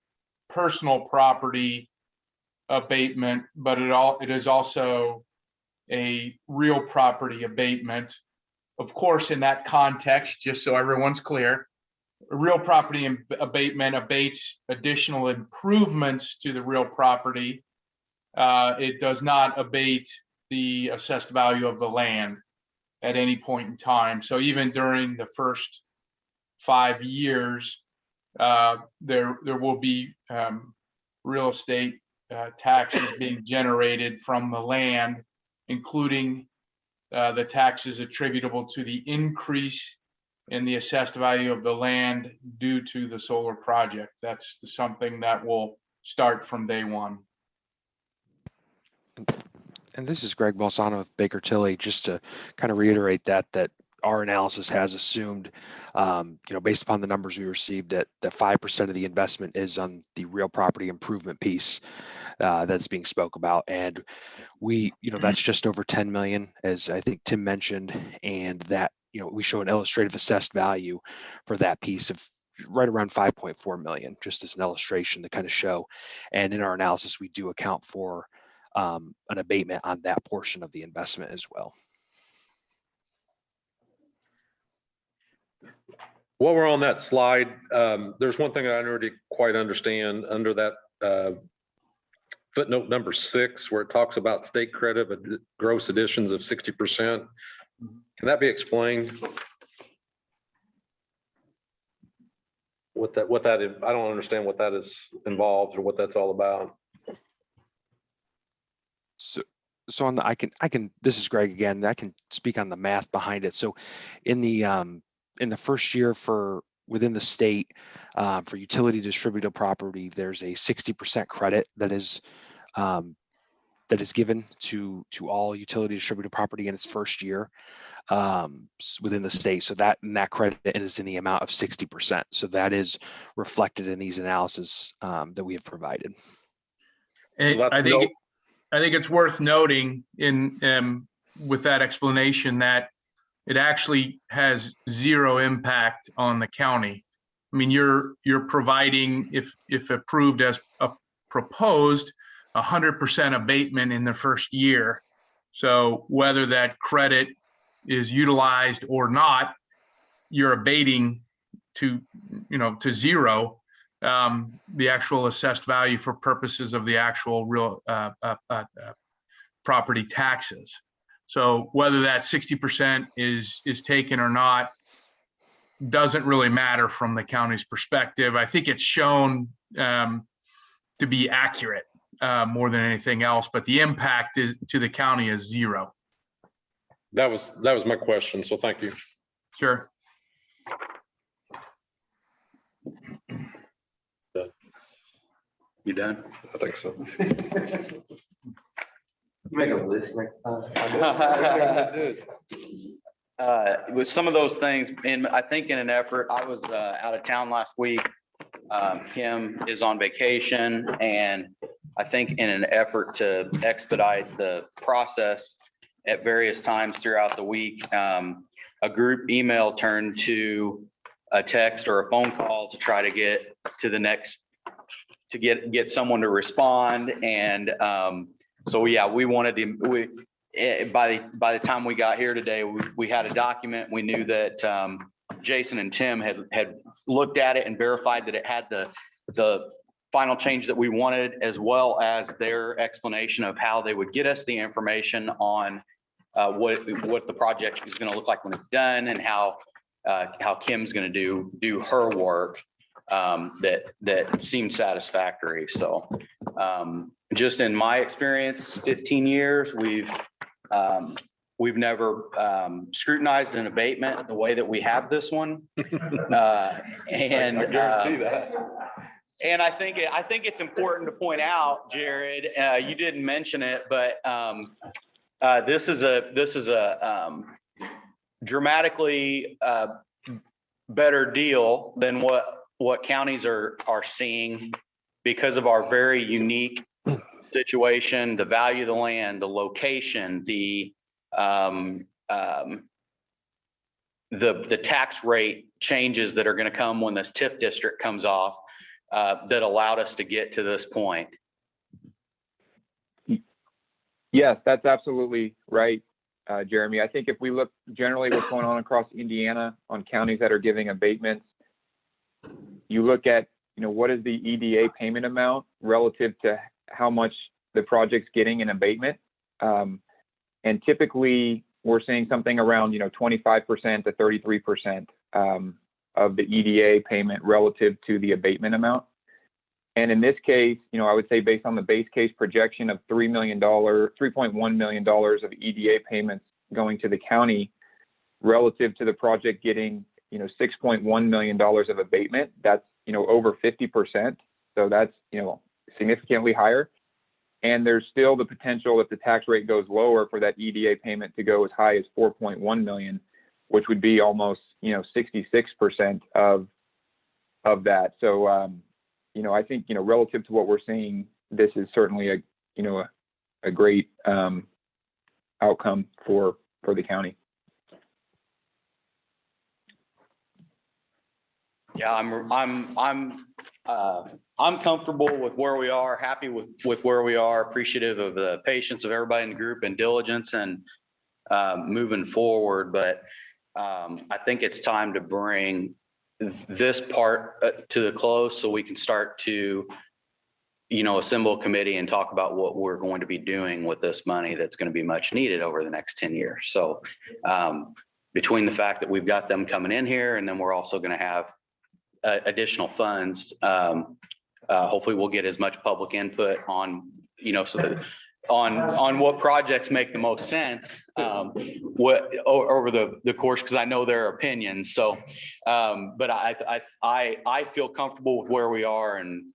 personal property abatement, but it is also a real property abatement. Of course, in that context, just so everyone's clear, a real property abatement abates additional improvements to the real property. It does not abate the assessed value of the land at any point in time. So even during the first 5 years, there will be real estate taxes being generated from the land, including the taxes attributable to the increase in the assessed value of the land due to the solar project. That's something that will start from day one. And this is Greg Balsano with Baker Tilly, just to kind of reiterate that our analysis has assumed, based upon the numbers we received, that 5% of the investment is on the real property improvement piece that's being spoke about. And that's just over 10 million, as I think Tim mentioned, and that, we show an illustrative assessed value for that piece of right around 5.4 million, just as an illustration to kind of show. And in our analysis, we do account for an abatement on that portion of the investment as well. While we're on that slide, there's one thing I don't really quite understand under that footnote number 6, where it talks about state credit of gross additions of 60%. Can that be explained? What that is, I don't understand what that is involved or what that's all about. So on the, I can, this is Greg again, I can speak on the math behind it. So in the first year within the state, for utility distributed property, there's a 60% credit that is given to all utility distributed property in its first year within the state. So that credit is in the amount of 60%. So that is reflected in these analysis that we have provided. And I think it's worth noting with that explanation that it actually has zero impact on the county. I mean, you're providing, if approved as proposed, 100% abatement in the first year. So whether that credit is utilized or not, you're abating to zero the actual assessed value for purposes of the actual real property taxes. So whether that 60% is taken or not doesn't really matter from the county's perspective. I think it's shown to be accurate more than anything else, but the impact to the county is zero. That was my question. So thank you. Sure. You done? I think so. Make a list next time. With some of those things, and I think in an effort, I was out of town last week. Kim is on vacation, and I think in an effort to expedite the process at various times throughout the week, a group email turned to a text or a phone call to try to get to the next, to get someone to respond. And so yeah, we wanted to, by the time we got here today, we had a document. We knew that Jason and Tim had looked at it and verified that it had the final change that we wanted, as well as their explanation of how they would get us the information on what the project is going to look like when it's done, and how Kim's going to do her work that seemed satisfactory. So just in my experience, 15 years, we've never scrutinized an abatement the way that we have this one. And I guarantee that. And I think it's important to point out, Jared, you didn't mention it, but this is a dramatically better deal than what counties are seeing, because of our very unique situation, the value of the land, the location, the tax rate changes that are going to come when this TIF district comes off, that allowed us to get to this point. Yes, that's absolutely right, Jeremy. I think if we look generally what's going on across Indiana on counties that are giving abatements, you look at, what is the EDA payment amount relative to how much the project's getting in abatement. And typically we're seeing something around, 25% to 33% of the EDA payment relative to the abatement amount. And in this case, I would say based on the base case projection of $3.1 million of EDA payments going to the county relative to the project getting, $6.1 million of abatement, that's, over 50%. So that's, significantly higher. And there's still the potential, if the tax rate goes lower, for that EDA payment to go as high as 4.1 million, which would be almost, 66% of that. So, I think, relative to what we're seeing, this is certainly a great outcome for the county. Yeah, I'm comfortable with where we are, happy with where we are, appreciative of the patience of everybody in the group and diligence and moving forward, but I think it's time to bring this part to the close so we can start to, assemble a committee and talk about what we're going to be doing with this money that's going to be much needed over the next 10 years. So between the fact that we've got them coming in here and then we're also going to have additional funds, hopefully we'll get as much public input on, so that on what projects make the most sense, over the course, because I know their opinions. So, but I feel comfortable with where we are. And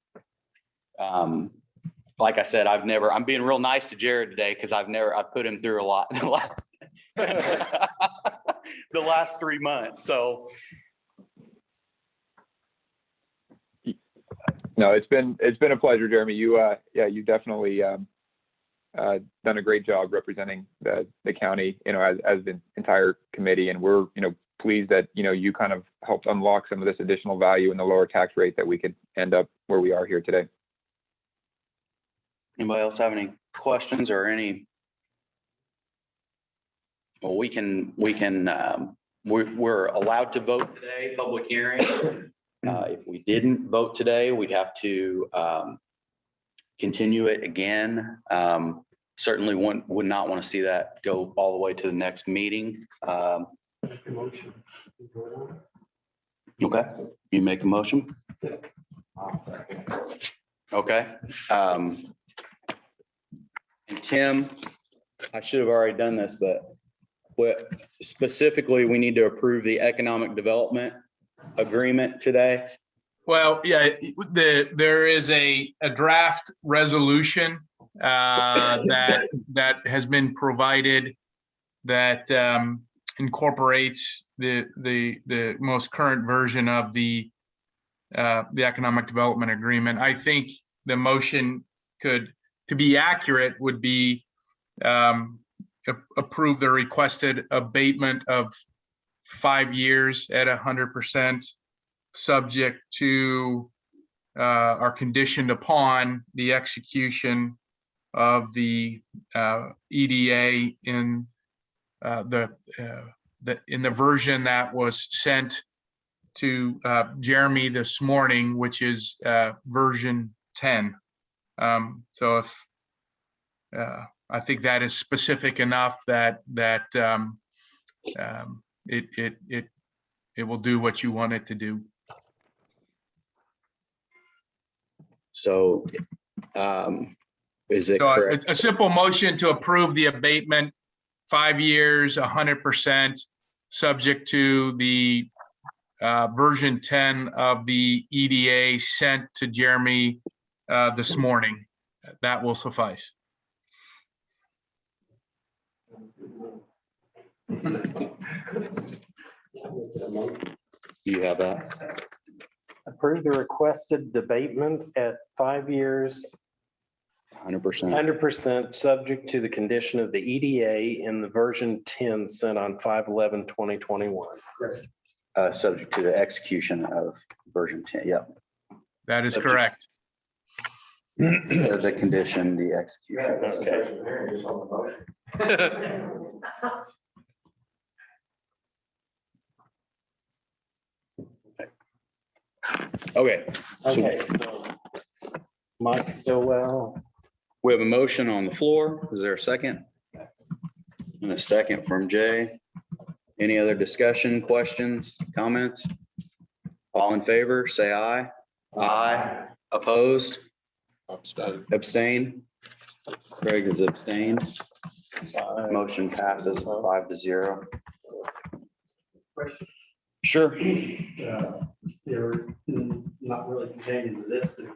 like I said, I'm being real nice to Jared today because I've put him through a lot in the last 3 months. So. No, it's been a pleasure, Jeremy. You definitely done a great job representing the county, as the entire committee, and we're pleased that you kind of helped unlock some of this additional value in the lower tax rate that we could end up where we are here today. Anybody else have any questions or any? Well, we're allowed to vote today, public hearing. If we didn't vote today, we'd have to continue it again. Certainly would not want to see that go all the way to the next meeting. Okay, you make a motion? Okay. And Tim, I should have already done this, but what specifically we need to approve the economic development agreement today. Well, yeah, there is a draft resolution that has been provided that incorporates the most current version of the economic development agreement. I think the motion to be accurate, would be approve the requested abatement of 5 years at 100%, subject to are conditioned upon the execution of the EDA in the version that was sent to Jeremy this morning, which is version 10. So if I think that is specific enough that it will do what you want it to do. So is it correct? It's a simple motion to approve the abatement, 5 years, 100%, subject to the version 10 of the EDA sent to Jeremy this morning. That will suffice. Do you have that? Approve the requested abatement at 5 years, 100%. 100%, subject to the condition of the EDA in the version 10 sent on 5/11/2021. Subject to the execution of version 10. Yep. That is correct. The condition, the execution. Okay. Okay, so Mike Stillwell. We have a motion on the floor. Is there a second? And a second from Jay. Any other discussion, questions, comments? All in favor, say aye. Aye. Opposed? Abstain? Craig is abstained. Motion passes 5-0. Sure. They're not really contained into this, but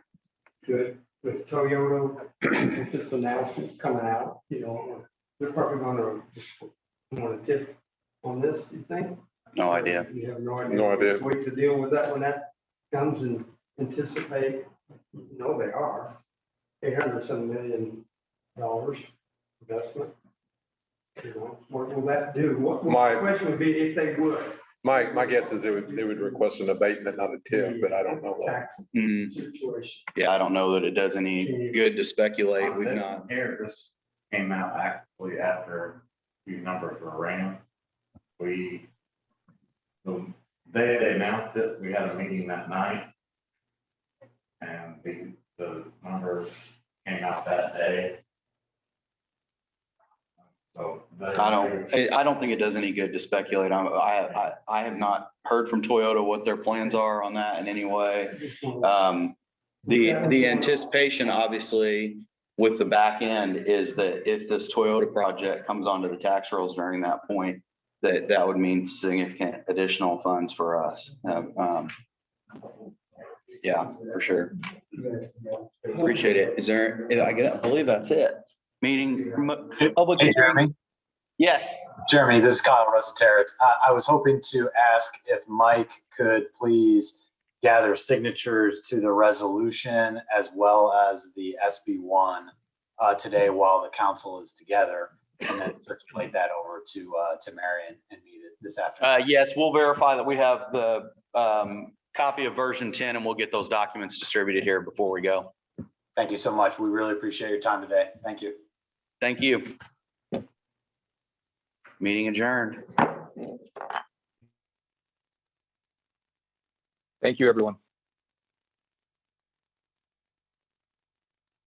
good with Toyota, with this announcement coming out, they're probably want to tip on this, you think? No idea. You have no idea. No idea. Wait to deal with that when that comes and anticipate, they are $800 million investment. What will that do? What My- the question would be if they would. My guess is they would request an abatement, not a tip, but I don't know that. Tax Mm, situation. yeah, I don't know that it does any good to speculate. We've not. Here, this came out actually after a few numbers were ran. The day they announced it, we had a meeting that night. And the numbers came out that day. So. I don't think it does any good to speculate. I have not heard from Toyota what their plans are on that in any way. The anticipation, obviously, with the back end is that if this Toyota project comes onto the tax rolls during that point, that would mean significant additional funds for us. Yeah, for sure. Appreciate it. Is there, I believe that's it. Meeting, public Hey, hearing. Jeremy. Yes. Jeremy, this is Kyle Rosaterritz. I was hoping to ask if Mike could please gather signatures to the resolution as well as the SB1 today while the council is together, and then circulate that over to Marion and me this afternoon. Yes, we'll verify that we have the copy of version 10 and we'll get those documents distributed here before we go. Thank you so much. We really appreciate your time today. Thank you. Thank you. Meeting adjourned. Thank you, everyone.